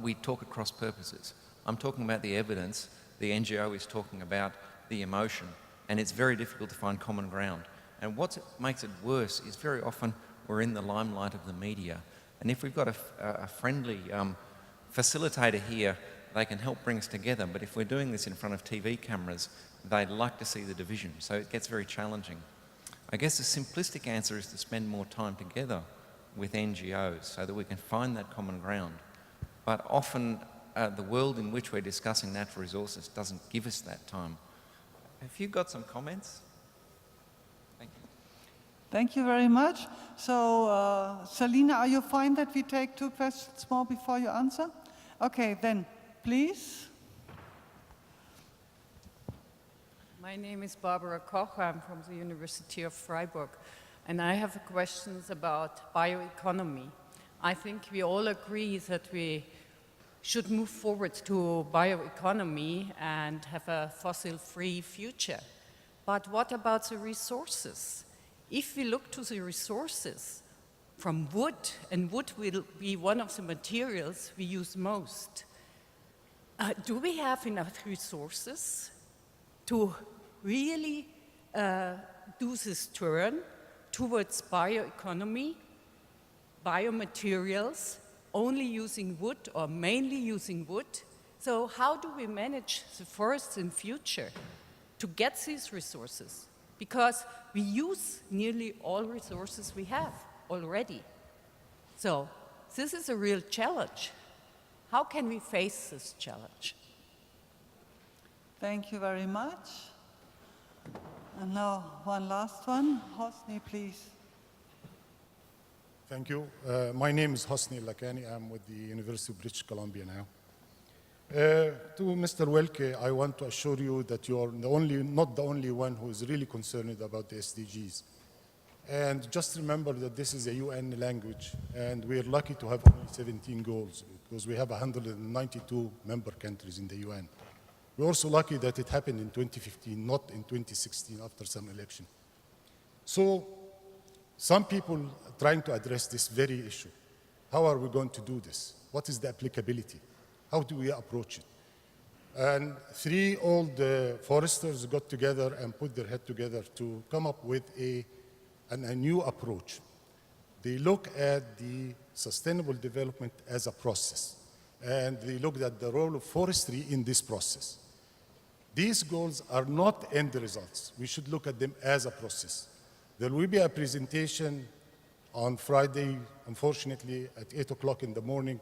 we talk at cross purposes. I'm talking about the evidence, the NGO is talking about the emotion, and it's very difficult to find common ground. And what makes it worse is very often we're in the limelight of the media. And if we've got a friendly facilitator here, they can help bring us together. But if we're doing this in front of TV cameras, they'd like to see the division. So it gets very challenging. I guess the simplistic answer is to spend more time together with NGOs so that we can find that common ground. But often the world in which we're discussing natural resources doesn't give us that time. Have you got some comments? Thank you. Thank you very much. So, Selina, are you fine that we take 2 questions more before you answer? Okay, then, please. My name is Barbara Koch. I'm from the University of Freiburg, and I have questions about bioeconomy. I think we all agree that we should move forward to bioeconomy and have a fossil-free future. But what about the resources? If we look to the resources from wood, and wood will be one of the materials we use most, do we have enough resources to really do this turn towards bioeconomy, biomaterials, only using wood or mainly using wood? So how do we manage the forests in future to get these resources? Because we use nearly all resources we have already. So this is a real challenge. How can we face this challenge? Thank you very much. And now one last one. Hosni, please. Thank you. My name is Hosni Lakani. I'm with the University of British Columbia now. To Mr. Welke, I want to assure you that you are not the only one who is really concerned about the SDGs. And just remember that this is a UN language, and we're lucky to have only 17 goals because we have 192 member countries in the UN. We're also lucky that it happened in 2015, not in 2016 after some election. So some people are trying to address this very issue. How are we going to do this? What is the applicability? How do we approach it? And 3 old foresters got together and put their head together to come up with a new approach. They look at the sustainable development as a process, and they looked at the role of forestry in this process. These goals are not end results. We should look at them as a process. There will be a presentation on Friday, unfortunately, at 8 o'clock in the morning.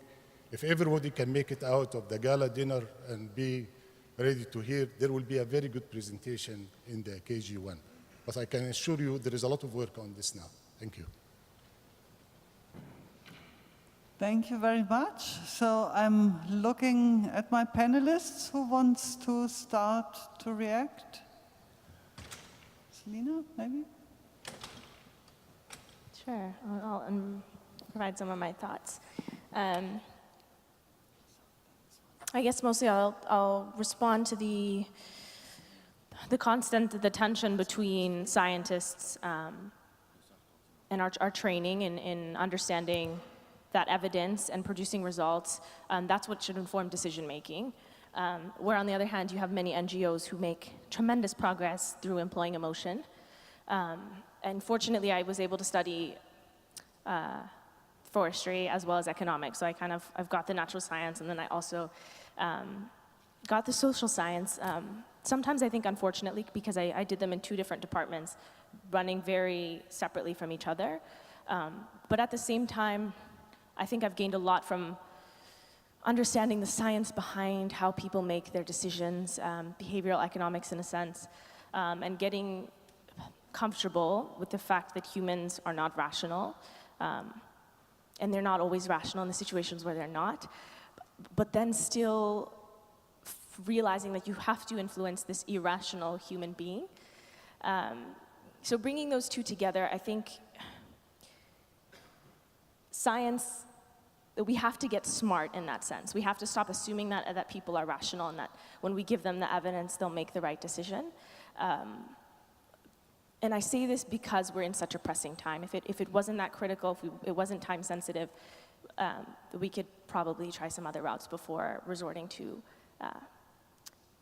If everybody can make it out of the gala dinner and be ready to hear, there will be a very good presentation in the KG1. But I can assure you there is a lot of work on this now. Thank you. Thank you very much. So I'm looking at my panelists. Who wants to start to react? Selina, maybe? Sure, I'll provide some of my thoughts. I guess mostly I'll respond to the constant tension between scientists and our training in understanding that evidence and producing results, that's what should inform decision making. Where on the other hand, you have many NGOs who make tremendous progress through employing emotion. And fortunately, I was able to study forestry as well as economics. So I've got the natural science, and then I also got the social science. Sometimes I think, unfortunately, because I did them in 2 different departments, running very separately from each other. But at the same time, I think I've gained a lot from understanding the science behind how people make their decisions, behavioral economics in a sense, and getting comfortable with the fact that humans are not rational, and they're not always rational in the situations where they're not, but then still realizing that you have to influence this irrational human being. So bringing those 2 together, I think science, we have to get smart in that sense. We have to stop assuming that people are rational and that when we give them the evidence, they'll make the right decision. And I say this because we're in such a pressing time. If it wasn't that critical, if it wasn't time sensitive, we could probably try some other routes before resorting to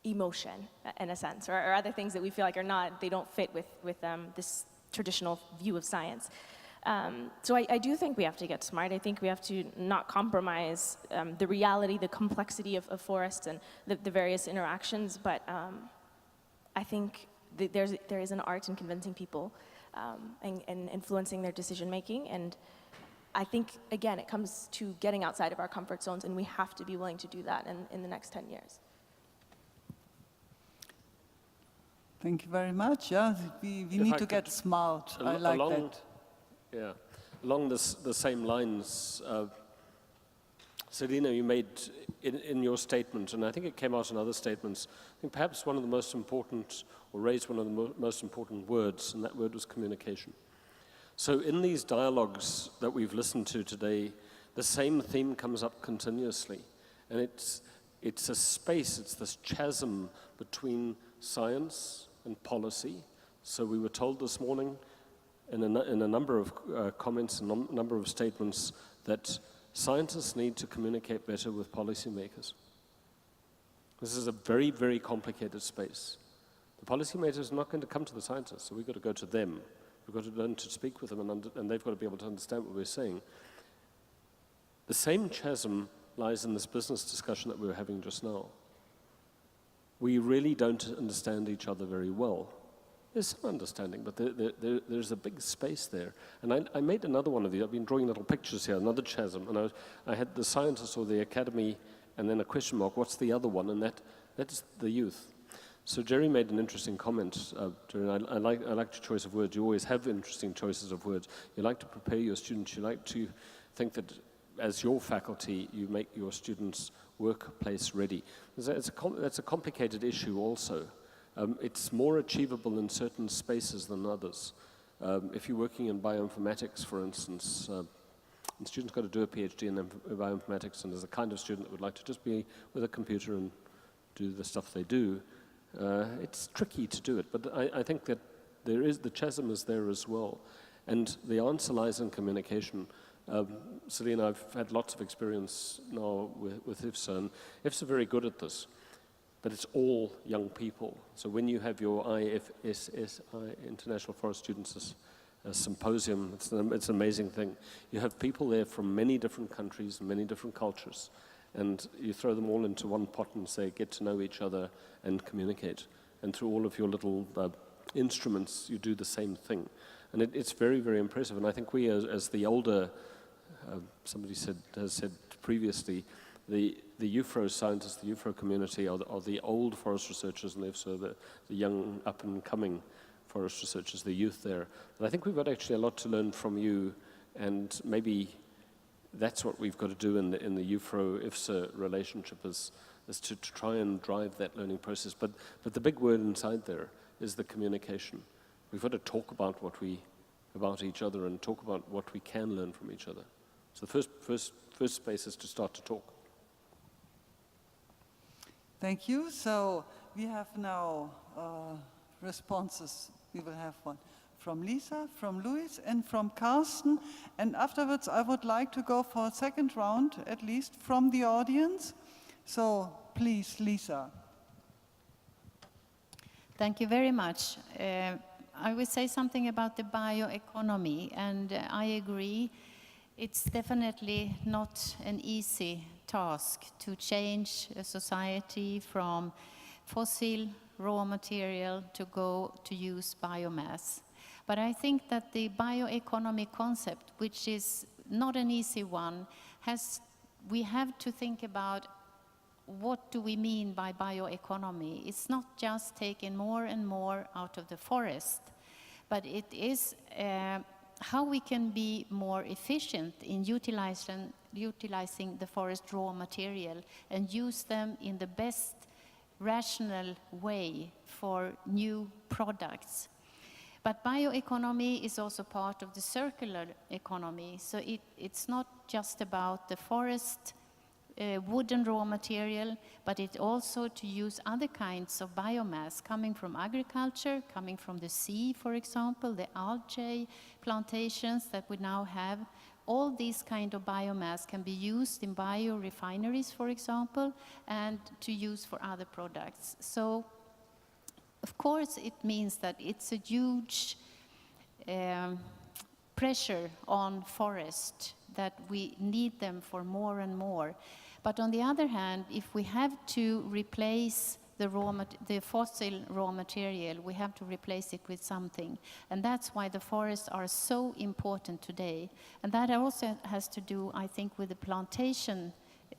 emotion, in a sense, or other things that we feel like they don't fit with this traditional view of science. So I do think we have to get smart. I think we have to not compromise the reality, the complexity of forests and the various interactions, but I think there is an art in convincing people and influencing their decision making. And I think, again, it comes to getting outside of our comfort zones, and we have to be willing to do that in the next 10 years. Thank you very much. Yeah, we need to get smart. I like that. Yeah, along the same lines, Selina, you made in your statement, and I think it came out in other statements, I think perhaps one of the most important, or raised one of the most important words, and that word was communication. So in these dialogues that we've listened to today, the same theme comes up continuously, and it's a space, it's this chasm between science and policy. So we were told this morning in a number of comments, a number of statements, that scientists need to communicate better with policymakers. This is a very, very complicated space. The policymakers are not going to come to the scientists, so we've got to go to them. We've got to learn to speak with them, and they've got to be able to understand what we're saying. The same chasm lies in this business discussion that we were having just now. We really don't understand each other very well. There's some understanding, but there's a big space there. And I made another one of these. I've been drawing little pictures here, another chasm. And I had the scientists or the academy, and then a question mark. What's the other one? And that's the youth. So Jerry made an interesting comment. Jerry, I like your choice of words. You always have interesting choices of words. You like to prepare your students. You like to think that as your faculty, you make your students workplace ready. That's a complicated issue also. It's more achievable in certain spaces than others. If you're working in bioinformatics, for instance, the student's got to do a PhD in bioinformatics, and there's a kind of student that would like to just be with a computer and do the stuff they do. It's tricky to do it, but I think that the chasm is there as well. And the answer lies in communication. Selina, I've had lots of experience now with IFSA, and IFSA are very good at this. But it's all young people. So when you have your IFSSI, International Forest Students Symposium, it's an amazing thing. You have people there from many different countries, many different cultures, and you throw them all into one pot and say, get to know each other and communicate. And through all of your little instruments, you do the same thing. And it's very, very impressive. And I think we, as the older, somebody has said previously, the IUFRO scientists, the IUFRO community are the old forest researchers, and IFSA, the young up-and-coming forest researchers, the youth there. And I think we've got actually a lot to learn from you, and maybe that's what we've got to do in the IUFRO-IFSA relationship is to try and drive that learning process. But the big word inside there is the communication. We've got to talk about about each other and talk about what we can learn from each other. So the first space is to start to talk. Thank you. So we have now responses. We will have one from Lisa, from Luis, and from Carsten. And afterwards, I would like to go for a second round, at least from the audience. So please, Lisa. Thank you very much. I will say something about the bioeconomy, and I agree. It's definitely not an easy task to change a society from fossil raw material to go to use biomass. But I think that the bioeconomy concept, which is not an easy one, we have to think about what do we mean by bioeconomy. It's not just taking more and more out of the forest, but it is how we can be more efficient in utilizing the forest raw material and use them in the best rational way for new products. But bioeconomy is also part of the circular economy, so it's not just about the forest wooden raw material, but it also to use other kinds of biomass coming from agriculture, coming from the sea, for example, the algae plantations that we now have. All these kind of biomass can be used in biorefineries, for example, and to use for other products. So, of course, it means that it's a huge pressure on forest, that we need them for more and more. But on the other hand, if we have to replace the fossil raw material, we have to replace it with something. And that's why the forests are so important today. And that also has to do, I think, with the plantation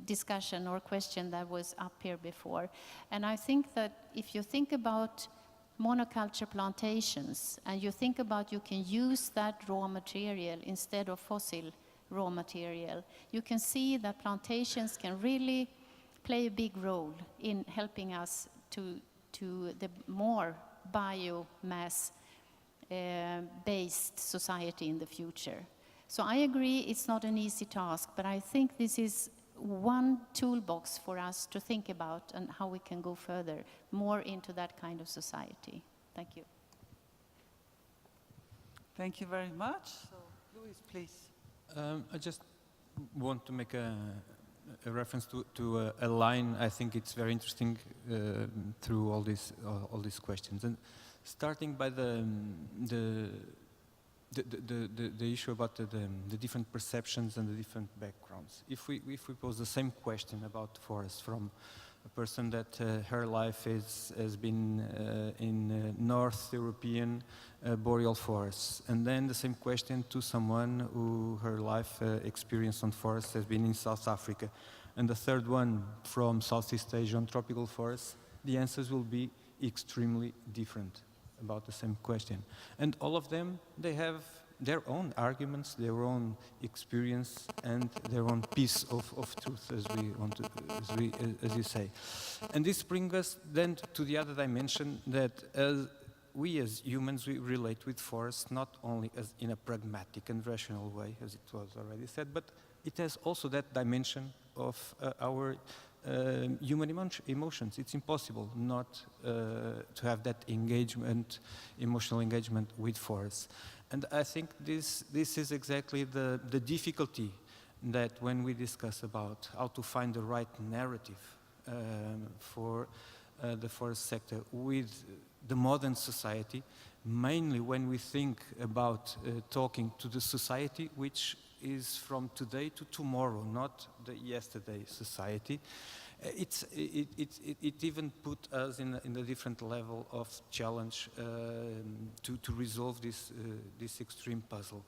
discussion or question that was up here before. And I think that if you think about monoculture plantations, and you think about you can use that raw material instead of fossil raw material, you can see that plantations can really play a big role in helping us to the more biomass based society in the future. So I agree it's not an easy task, but I think this is one toolbox for us to think about and how we can go further, more into that kind of society. Thank you. Thank you very much. So, Luis, please. I just want to make a reference to a line. I think it's very interesting through all these questions, and starting by the issue about the different perceptions and the different backgrounds. If we pose the same question about forests from a person that her life has been in North European boreal forests, and then the same question to someone who her life experience on forests has been in South Africa, and the third one from Southeast Asia on tropical forests, the answers will be extremely different about the same question. And all of them, they have their own arguments, their own experience, and their own piece of truth, as you say. And this brings us then to the other dimension, that we as humans, we relate with forests not only as in a pragmatic and rational way, as it was already said, but it has also that dimension of our human emotions. It's impossible not to have that engagement, emotional engagement with forests. And I think this is exactly the difficulty that when we discuss about how to find the right narrative for the forest sector with the modern society, mainly when we think about talking to the society which is from today to tomorrow, not the yesterday society. It even put us in a different level of challenge to resolve this extreme puzzle.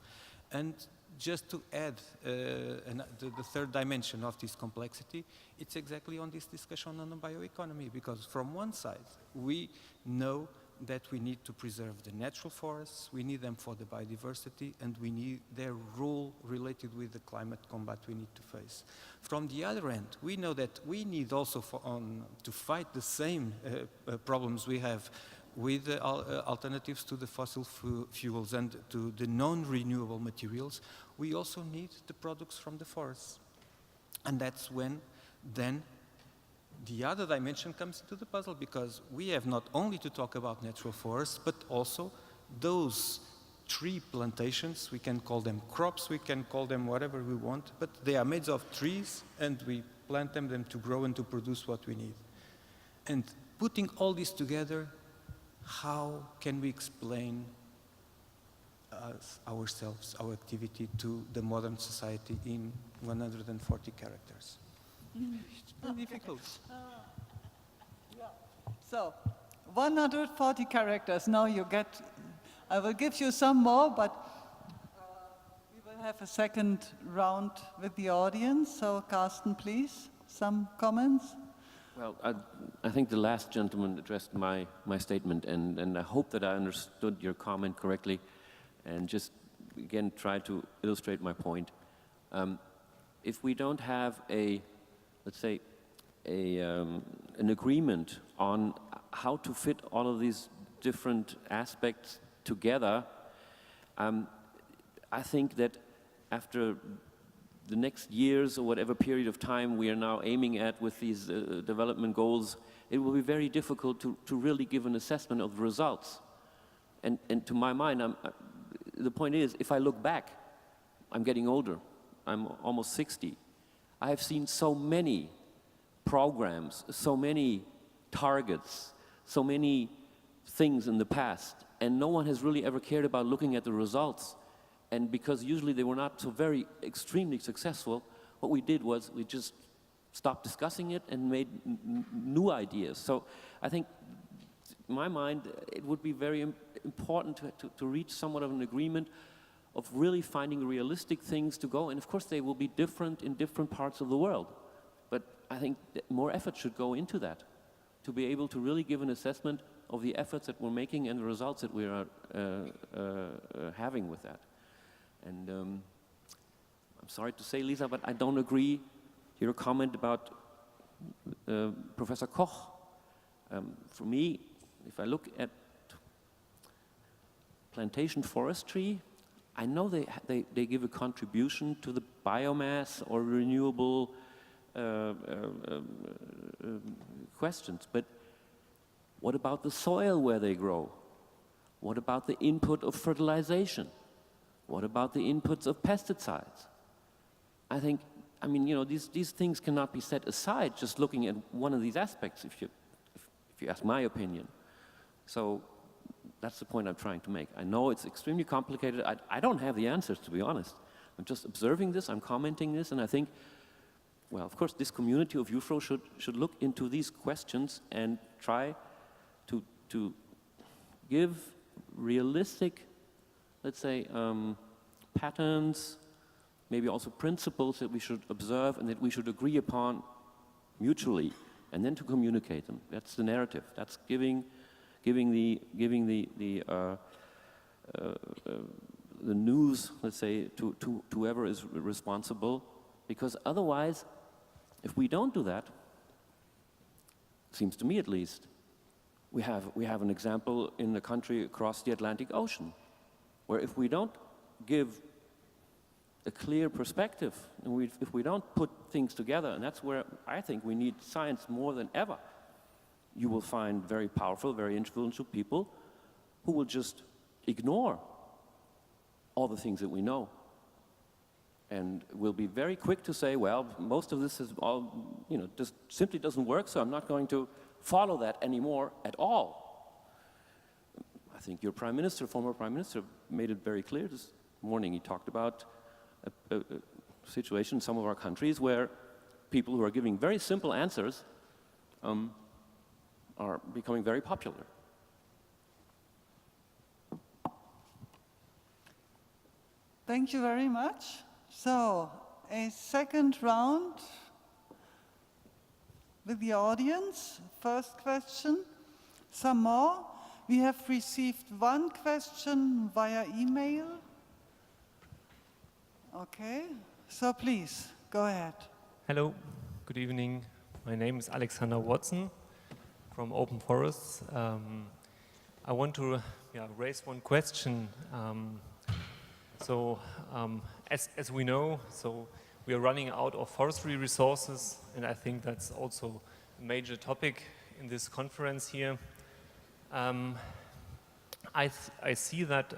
And just to add the third dimension of this complexity, it's exactly on this discussion on the bioeconomy, because from one side, we know that we need to preserve the natural forests, we need them for the biodiversity, and we need their role related with the climate combat we need to face. From the other end, we know that we need also to fight the same problems we have with alternatives to the fossil fuels and to the non-renewable materials. We also need the products from the forests. And that's when then the other dimension comes into the puzzle, because we have not only to talk about natural forests, but also those tree plantations. We can call them crops, we can call them whatever we want, but they are made of trees, and we plant them to grow and to produce what we need. And putting all this together, how can we explain ourselves, our activity to the modern society in 140 characters? It's very difficult. So, 140 characters. Now you get, I will give you some more, but we will have a second round with the audience. So, Carsten, please, some comments? Well, I think the last gentleman addressed my statement, and I hope that I understood your comment correctly, and just again try to illustrate my point. If we don't have let's say, an agreement on how to fit all of these different aspects together, I think that after the next years or whatever period of time we are now aiming at with these development goals, it will be very difficult to really give an assessment of the results. And to my mind, the point is, if I look back, I'm getting older, I'm almost 60. I have seen so many programs, so many targets, so many things in the past, and no one has really ever cared about looking at the results. And because usually they were not so very extremely successful, what we did was we just stopped discussing it and made new ideas. So I think, in my mind, it would be very important to reach somewhat of an agreement of really finding realistic things to go. And of course they will be different in different parts of the world. But I think that more effort should go into that, to be able to really give an assessment of the efforts that we're making and the results that we are having with that. And I'm sorry to say, Lisa, but I don't agree your comment about Professor Koch. For me, if I look at plantation forestry, I know they give a contribution to the biomass or renewable questions, but what about the soil where they grow? What about the input of fertilization? What about the inputs of pesticides? I think, I mean, you know, these things cannot be set aside just looking at one of these aspects, if you ask my opinion. So that's the point I'm trying to make. I know it's extremely complicated. I don't have the answers, to be honest. I'm just observing this, I'm commenting this, and I think, well, of course, this community of IUFRO should look into these questions and try to give realistic, let's say, patterns, maybe also principles that we should observe and that we should agree upon mutually, and then to communicate them. That's the narrative. That's giving the news, let's say, to whoever is responsible, because otherwise, if we don't do that, seems to me at least, we have an example in a country across the Atlantic Ocean, where if we don't give a clear perspective, and if we don't put things together, and that's where I think we need science more than ever, you will find very powerful, very influential people who will just ignore all the things that we know. And will be very quick to say, well, most of this is all, you know, just simply doesn't work, so I'm not going to follow that anymore at all. I think your Prime Minister, former Prime Minister, made it very clear this morning. He talked about a situation in some of our countries where people who are giving very simple answers are becoming very popular. Thank you very much. So, a second round with the audience. First question, some more. We have received one question via email. Okay, so please, go ahead. Hello, good evening. My name is Alexander Watson from Open Forests. I want to raise one question. As we know, we are running out of forestry resources, and I think that's also a major topic in this conference here. I see that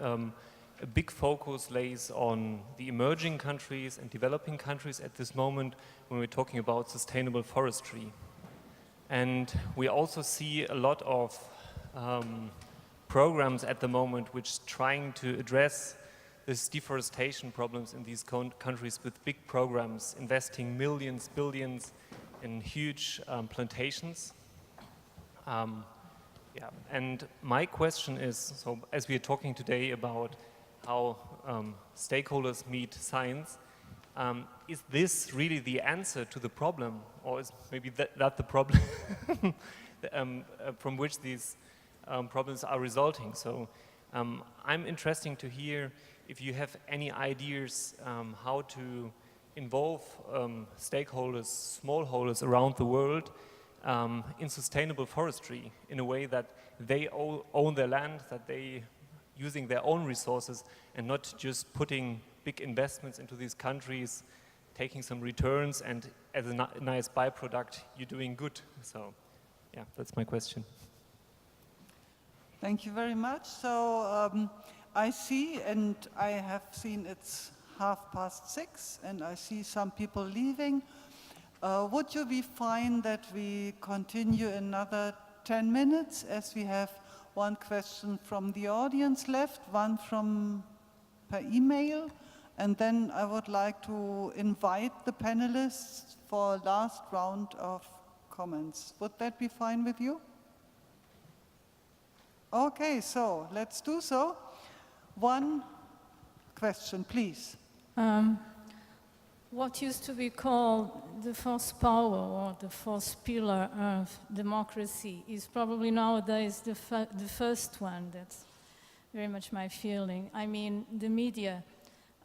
a big focus lays on the emerging countries and developing countries at this moment when we're talking about sustainable forestry. And we also see a lot of programs at the moment which trying to address this deforestation problems in these countries with big programs, investing millions, billions in huge plantations. Yeah. And my question is, so as we are talking today about how stakeholders meet science, is this really the answer to the problem, or is maybe that the problem from which these problems are resulting? So I'm interested to hear if you have any ideas how to involve stakeholders, smallholders around the world in sustainable forestry in a way that they own their land, that they using their own resources and not just putting big investments into these countries, taking some returns, and as a nice byproduct, you're doing good. So, yeah, that's my question. Thank you very much. So I see, and I have seen it's 6:30, and I see some people leaving. Would you be fine that we continue another 10 minutes, as we have one question from the audience left, one from per email, and then I would like to invite the panelists for a last round of comments. Would that be fine with you? Okay, so let's do so. One question, please. What used to be called the fourth power or the fourth pillar of democracy is probably nowadays the first one. That's very much my feeling. I mean, the media.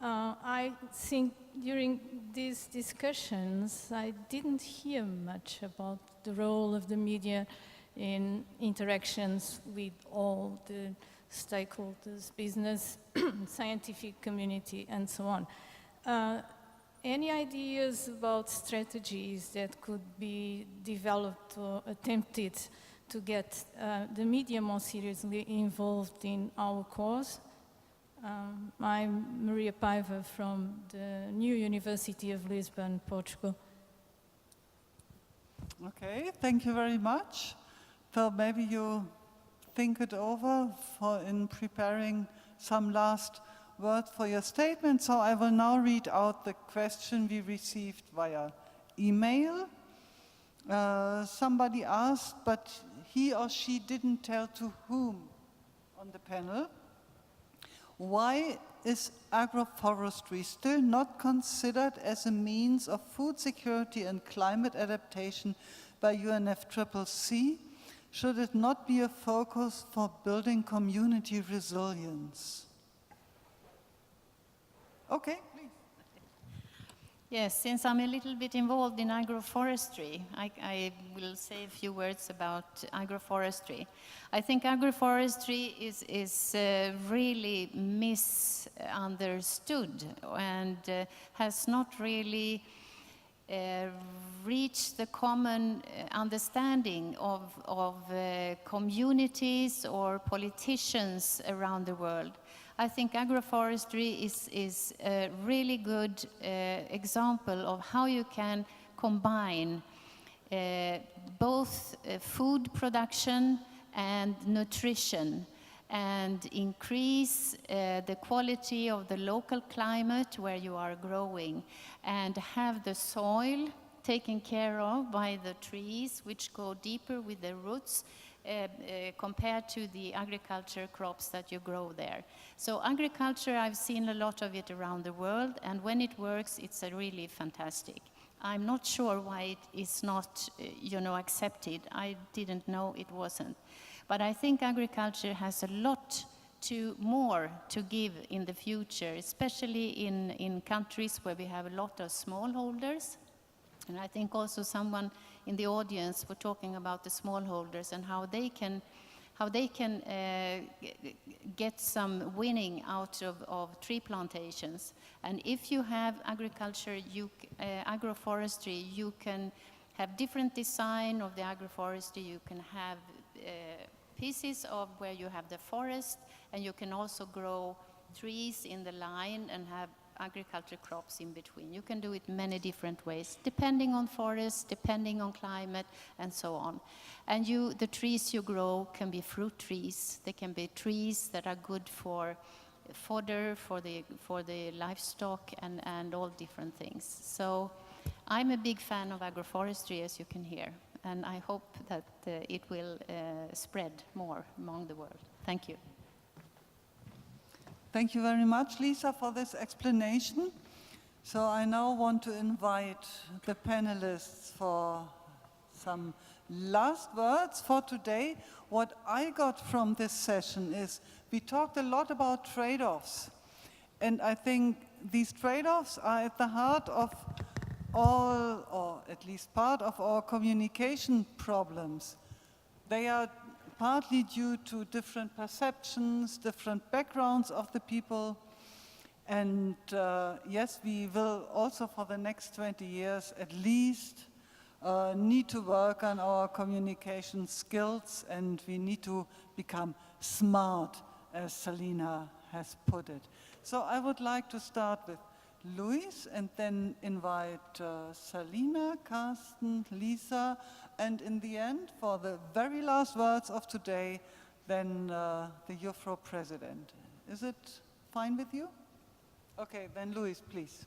I think during these discussions, I didn't hear much about the role of the media in interactions with all the stakeholders, business, scientific community, and so on. Any ideas about strategies that could be developed or attempted to get the media more seriously involved in our cause? I'm Maria Paiva from the new University of Lisbon, Portugal. Okay, thank you very much. So maybe you think it over in preparing some last word for your statement. So I will now read out the question we received via email. Somebody asked, but he or she didn't tell to whom on the panel. Why is agroforestry still not considered as a means of food security and climate adaptation by UNFCCC? Should it not be a focus for building community resilience? Okay, please. Yes, since I'm a little bit involved in agroforestry, I will say a few words about agroforestry. I think agroforestry is really misunderstood and has not really reached the common understanding of communities or politicians around the world. I think agroforestry is a really good example of how you can combine both food production and nutrition and increase the quality of the local climate where you are growing and have the soil taken care of by the trees which go deeper with the roots compared to the agriculture crops that you grow there. So agriculture, I've seen a lot of it around the world, and when it works, it's really fantastic. I'm not sure why it is not, accepted. I didn't know it wasn't. But I think agriculture has a lot more to give in the future, especially in countries where we have a lot of smallholders. And I think also someone in the audience were talking about the smallholders and how they can get some winning out of tree plantations. And if you have agriculture, agroforestry, you can have different design of the agroforestry. You can have pieces of where you have the forest, and you can also grow trees in the line and have agriculture crops in between. You can do it many different ways, depending on forest, depending on climate, and so on. And the trees you grow can be fruit trees. They can be trees that are good for fodder, for the livestock, and all different things. So I'm a big fan of agroforestry, as you can hear, and I hope that it will spread more among the world. Thank you. Thank you very much, Lisa, for this explanation. So I now want to invite the panelists for some last words for today. What I got from this session is we talked a lot about trade-offs. And I think these trade-offs are at the heart of all, or at least part of our communication problems. They are partly due to different perceptions, different backgrounds of the people. And yes, we will also for the next 20 years at least need to work on our communication skills, and we need to become smart, as Selina has put it. So I would like to start with Luis and then invite Selina, Carsten, Lisa, and in the end, for the very last words of today, then the IUFRO president. Is it fine with you? Okay, then Luis, please.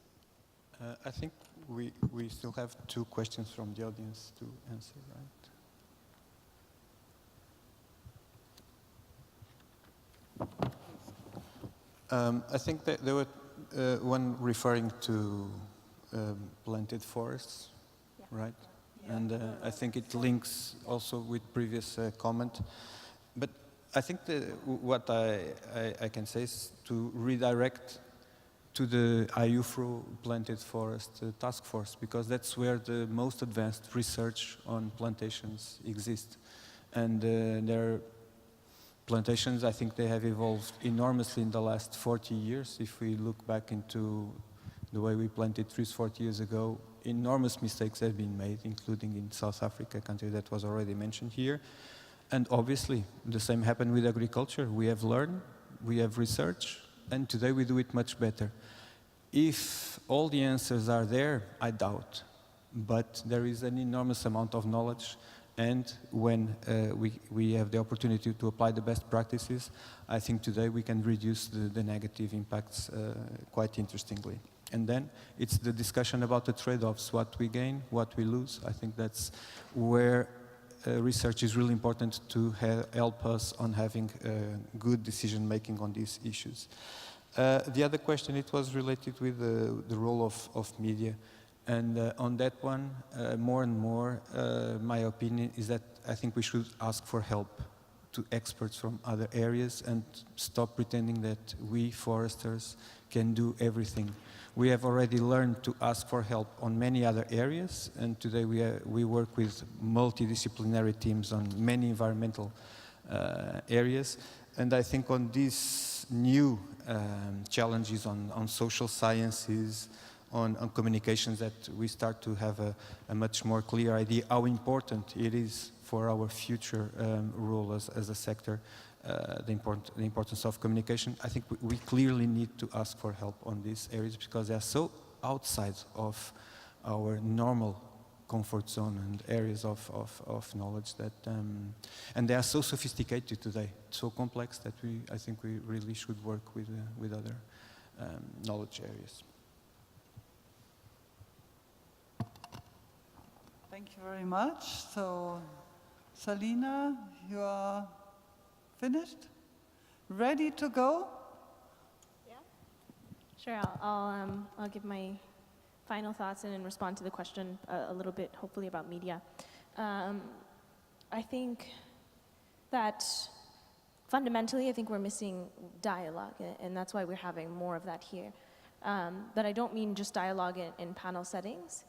I think we still have 2 questions from the audience to answer, right? I think that there were one referring to planted forests, right? Yeah. And I think it links also with previous comment. But I think what I can say is to redirect to the IUFRO Planted Forest Task Force, because that's where the most advanced research on plantations exists. And their plantations, I think they have evolved enormously in the last 40 years. If we look back into the way we planted trees 40 years ago, enormous mistakes have been made, including in South Africa, a country that was already mentioned here. And obviously, the same happened with agriculture. We have learned, we have research, and today we do it much better. If all the answers are there, I doubt. But there is an enormous amount of knowledge, and when we have the opportunity to apply the best practices, I think today we can reduce the negative impacts quite interestingly. And then it's the discussion about the trade-offs, what we gain, what we lose. I think that's where research is really important to help us on having good decision-making on these issues. The other question, it was related with the role of media. And on that one, more and more, my opinion is that I think we should ask for help to experts from other areas and stop pretending that we foresters can do everything. We have already learned to ask for help on many other areas, and today we work with multidisciplinary teams on many environmental areas. And I think on these new challenges on social sciences, on communications, that we start to have a much more clear idea how important it is for our future role as a sector, the importance of communication. I think we clearly need to ask for help on these areas because they are so outside of our normal comfort zone and areas of knowledge that, and they are so sophisticated today, so complex that I think we really should work with other knowledge areas. Thank you very much. So, Selina, you are finished? Ready to go? Yeah. Sure. I'll give my final thoughts and then respond to the question a little bit, hopefully about media. I think that fundamentally, I think we're missing dialogue, and that's why we're having more of that here. But I don't mean just dialogue in panel settings.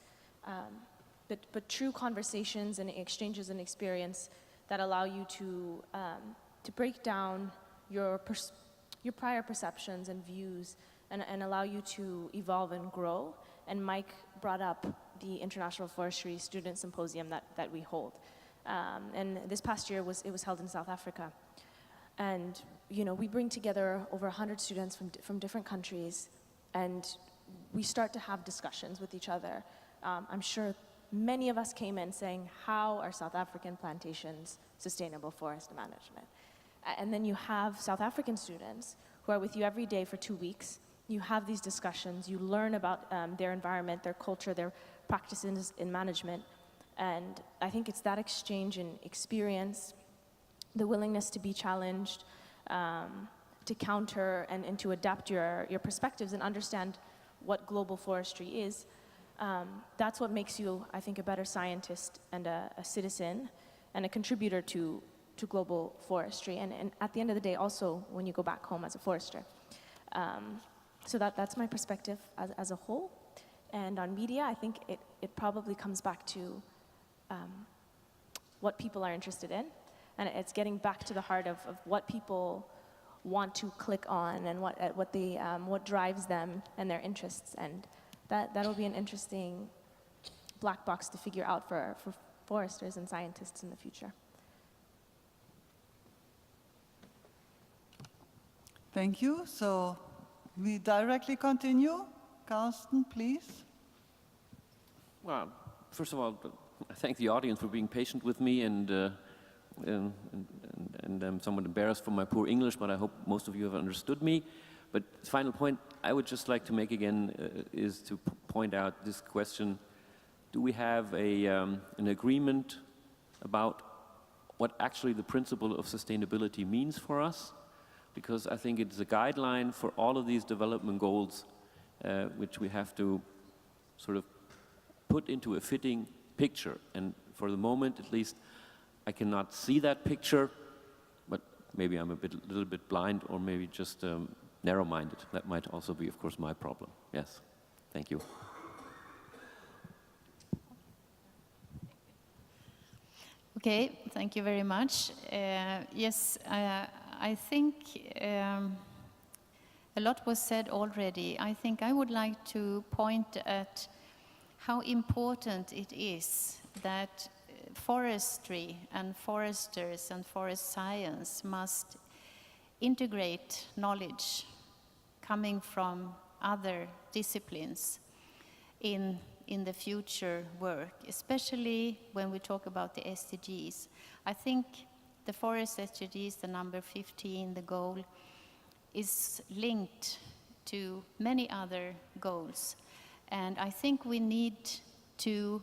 But true conversations and exchanges and experience that allow you to break down your prior perceptions and views and allow you to evolve and grow. And Mike brought up the International Forestry Student Symposium that we hold. And this past year it was held in South Africa. And we bring together over 100 students from different countries, and we start to have discussions with each other. I'm sure many of us came in saying, how are South African plantations sustainable forest management? And then you have South African students who are with you every day for 2 weeks. You have these discussions, you learn about their environment, their culture, their practices in management. And I think it's that exchange in experience, the willingness to be challenged, to counter and to adapt your perspectives and understand what global forestry is. That's what makes you, I think, a better scientist and a citizen and a contributor to global forestry. And at the end of the day, also, when you go back home as a forester. So that's my perspective as a whole. And on media, I think it probably comes back to what people are interested in. And it's getting back to the heart of what people want to click on and what drives them and their interests. And that'll be an interesting black box to figure out for foresters and scientists in the future. Thank you. So we directly continue. Carsten, please. Well, first of all, I thank the audience for being patient with me, and I'm somewhat embarrassed for my poor English, but I hope most of you have understood me. But the final point I would just like to make again is to point out this question: do we have an agreement about what actually the principle of sustainability means for us? Because I think it's a guideline for all of these development goals, which we have to sort of put into a fitting picture. And for the moment, at least, I cannot see that picture, but maybe I'm a little bit blind, or maybe just narrow-minded. That might also be, of course, my problem. Yes, thank you. Okay, thank you very much. Yes, I think a lot was said already. I think I would like to point at how important it is that forestry and foresters and forest science must integrate knowledge coming from other disciplines in the future work, especially when we talk about the SDGs. I think the forest SDGs, the number 15, the goal, is linked to many other goals. And I think we need to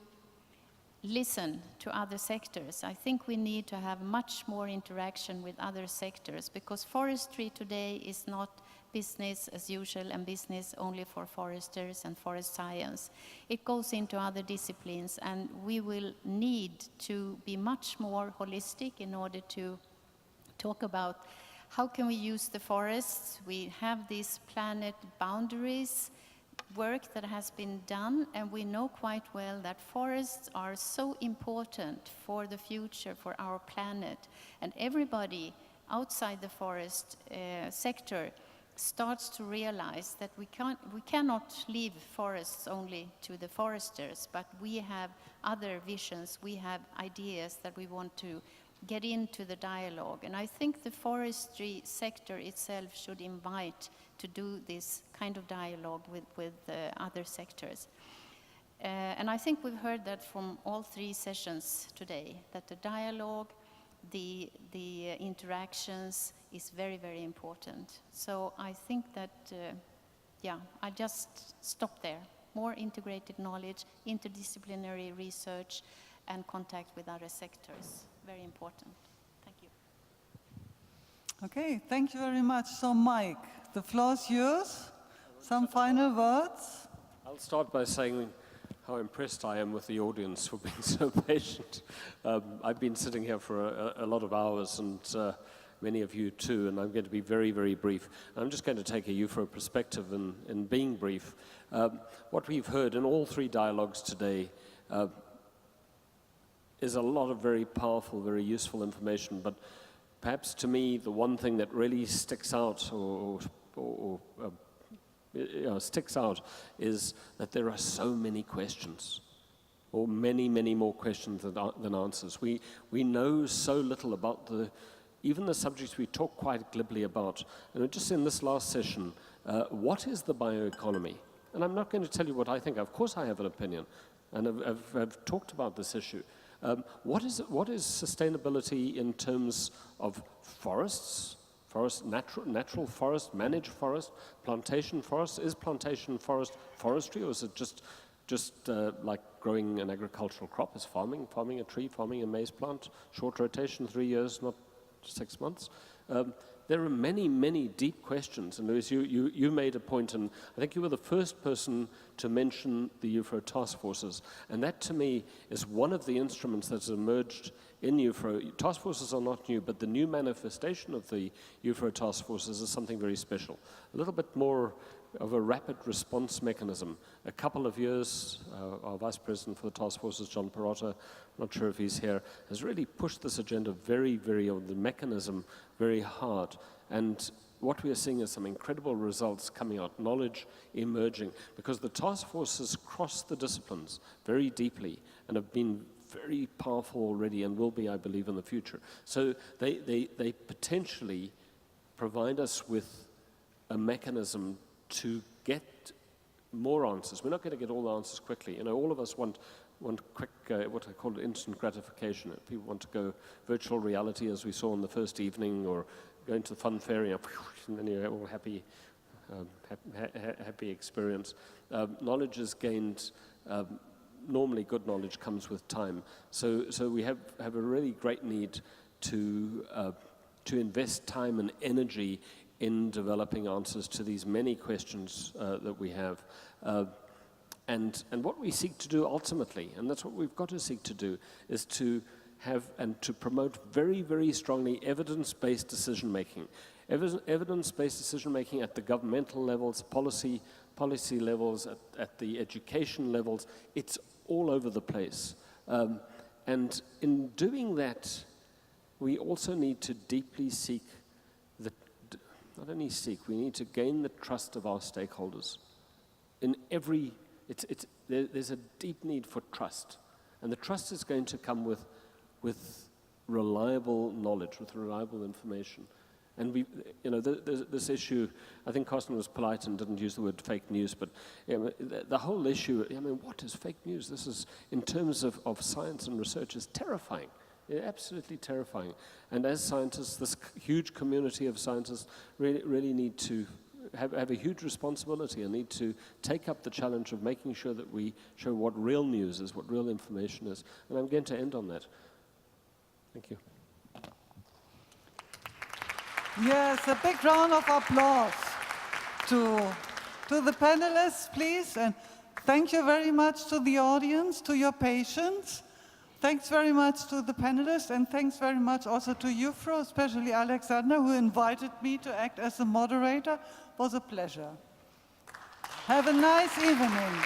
listen to other sectors. I think we need to have much more interaction with other sectors, because forestry today is not business as usual and business only for foresters and forest science. It goes into other disciplines, and we will need to be much more holistic in order to talk about how can we use the forests. We have these planet boundaries work that has been done, and we know quite well that forests are so important for the future, for our planet. And everybody outside the forest sector starts to realize that we cannot leave forests only to the foresters, but we have other visions, we have ideas that we want to get into the dialogue. And I think the forestry sector itself should invite to do this kind of dialogue with other sectors. And I think we've heard that from all three sessions today, that the dialogue, the interactions is very, very important. So I think that, I just stop there. More integrated knowledge, interdisciplinary research, and contact with other sectors. Very important. Thank you. Okay, thank you very much. So Mike, the floor is yours. Some final words? I'll start by saying how impressed I am with the audience for being so patient. I've been sitting here for a lot of hours, and many of you too, and I'm going to be very, very brief. I'm just going to take a IUFRO perspective in being brief. What we've heard in all three dialogues today is a lot of very powerful, very useful information, but perhaps to me the one thing that really sticks out sticks out is that there are so many questions, or many, many more questions than answers. We know so little about even the subjects we talk quite glibly about. And just in this last session, what is the bioeconomy? And I'm not going to tell you what I think. Of course I have an opinion, and I've talked about this issue. What is sustainability in terms of forests, natural forest, managed forest, plantation forest? Is plantation forest forestry, or is it just like growing an agricultural crop? Is farming a tree, farming a maize plant, short rotation, 3 years, not 6 months? There are many, many deep questions, and Louis, you made a point, and I think you were the first person to mention the IUFRO task forces, and that to me is one of the instruments that's emerged in IUFRO. Task forces are not new, but the new manifestation of the IUFRO task forces is something very special. A little bit more of a rapid response mechanism. A couple of years, our Vice President for the task forces, John Perrotta, not sure if he's here, has really pushed this agenda the mechanism very hard. And what we are seeing is some incredible results coming out, knowledge emerging, because the task forces cross the disciplines very deeply and have been very powerful already and will be, I believe, in the future. So they potentially provide us with a mechanism to get more answers. We're not going to get all the answers quickly. You know, all of us want quick, what I call instant gratification. People want to go virtual reality, as we saw on the first evening, or going to the fun ferry, and then you're all happy, happy experience. Knowledge is gained. Normally, good knowledge comes with time. So we have a really great need to invest time and energy in developing answers to these many questions that we have. And what we seek to do ultimately, and that's what we've got to seek to do, is to have and to promote very, very strongly evidence-based decision-making. Evidence-based decision-making at the governmental levels, policy levels, at the education levels. It's all over the place. And in doing that, we also need to deeply seek not only seek, we need to gain the trust of our stakeholders. In every, there's a deep need for trust. And the trust is going to come with reliable knowledge, with reliable information. And this issue, I think Carsten was polite and didn't use the word fake news, but the whole issue, what is fake news? This is, in terms of science and research, is terrifying. Absolutely terrifying. And as scientists, this huge community of scientists really need to have a huge responsibility and need to take up the challenge of making sure that we show what real news is, what real information is. And I'm going to end on that. Thank you. Yes, a big round of applause to the panelists, please. And thank you very much to the audience, to your patience. Thanks very much to the panelists, and thanks very much also to IUFRO, especially Alexander, who invited me to act as the moderator. It was a pleasure. Have a nice evening.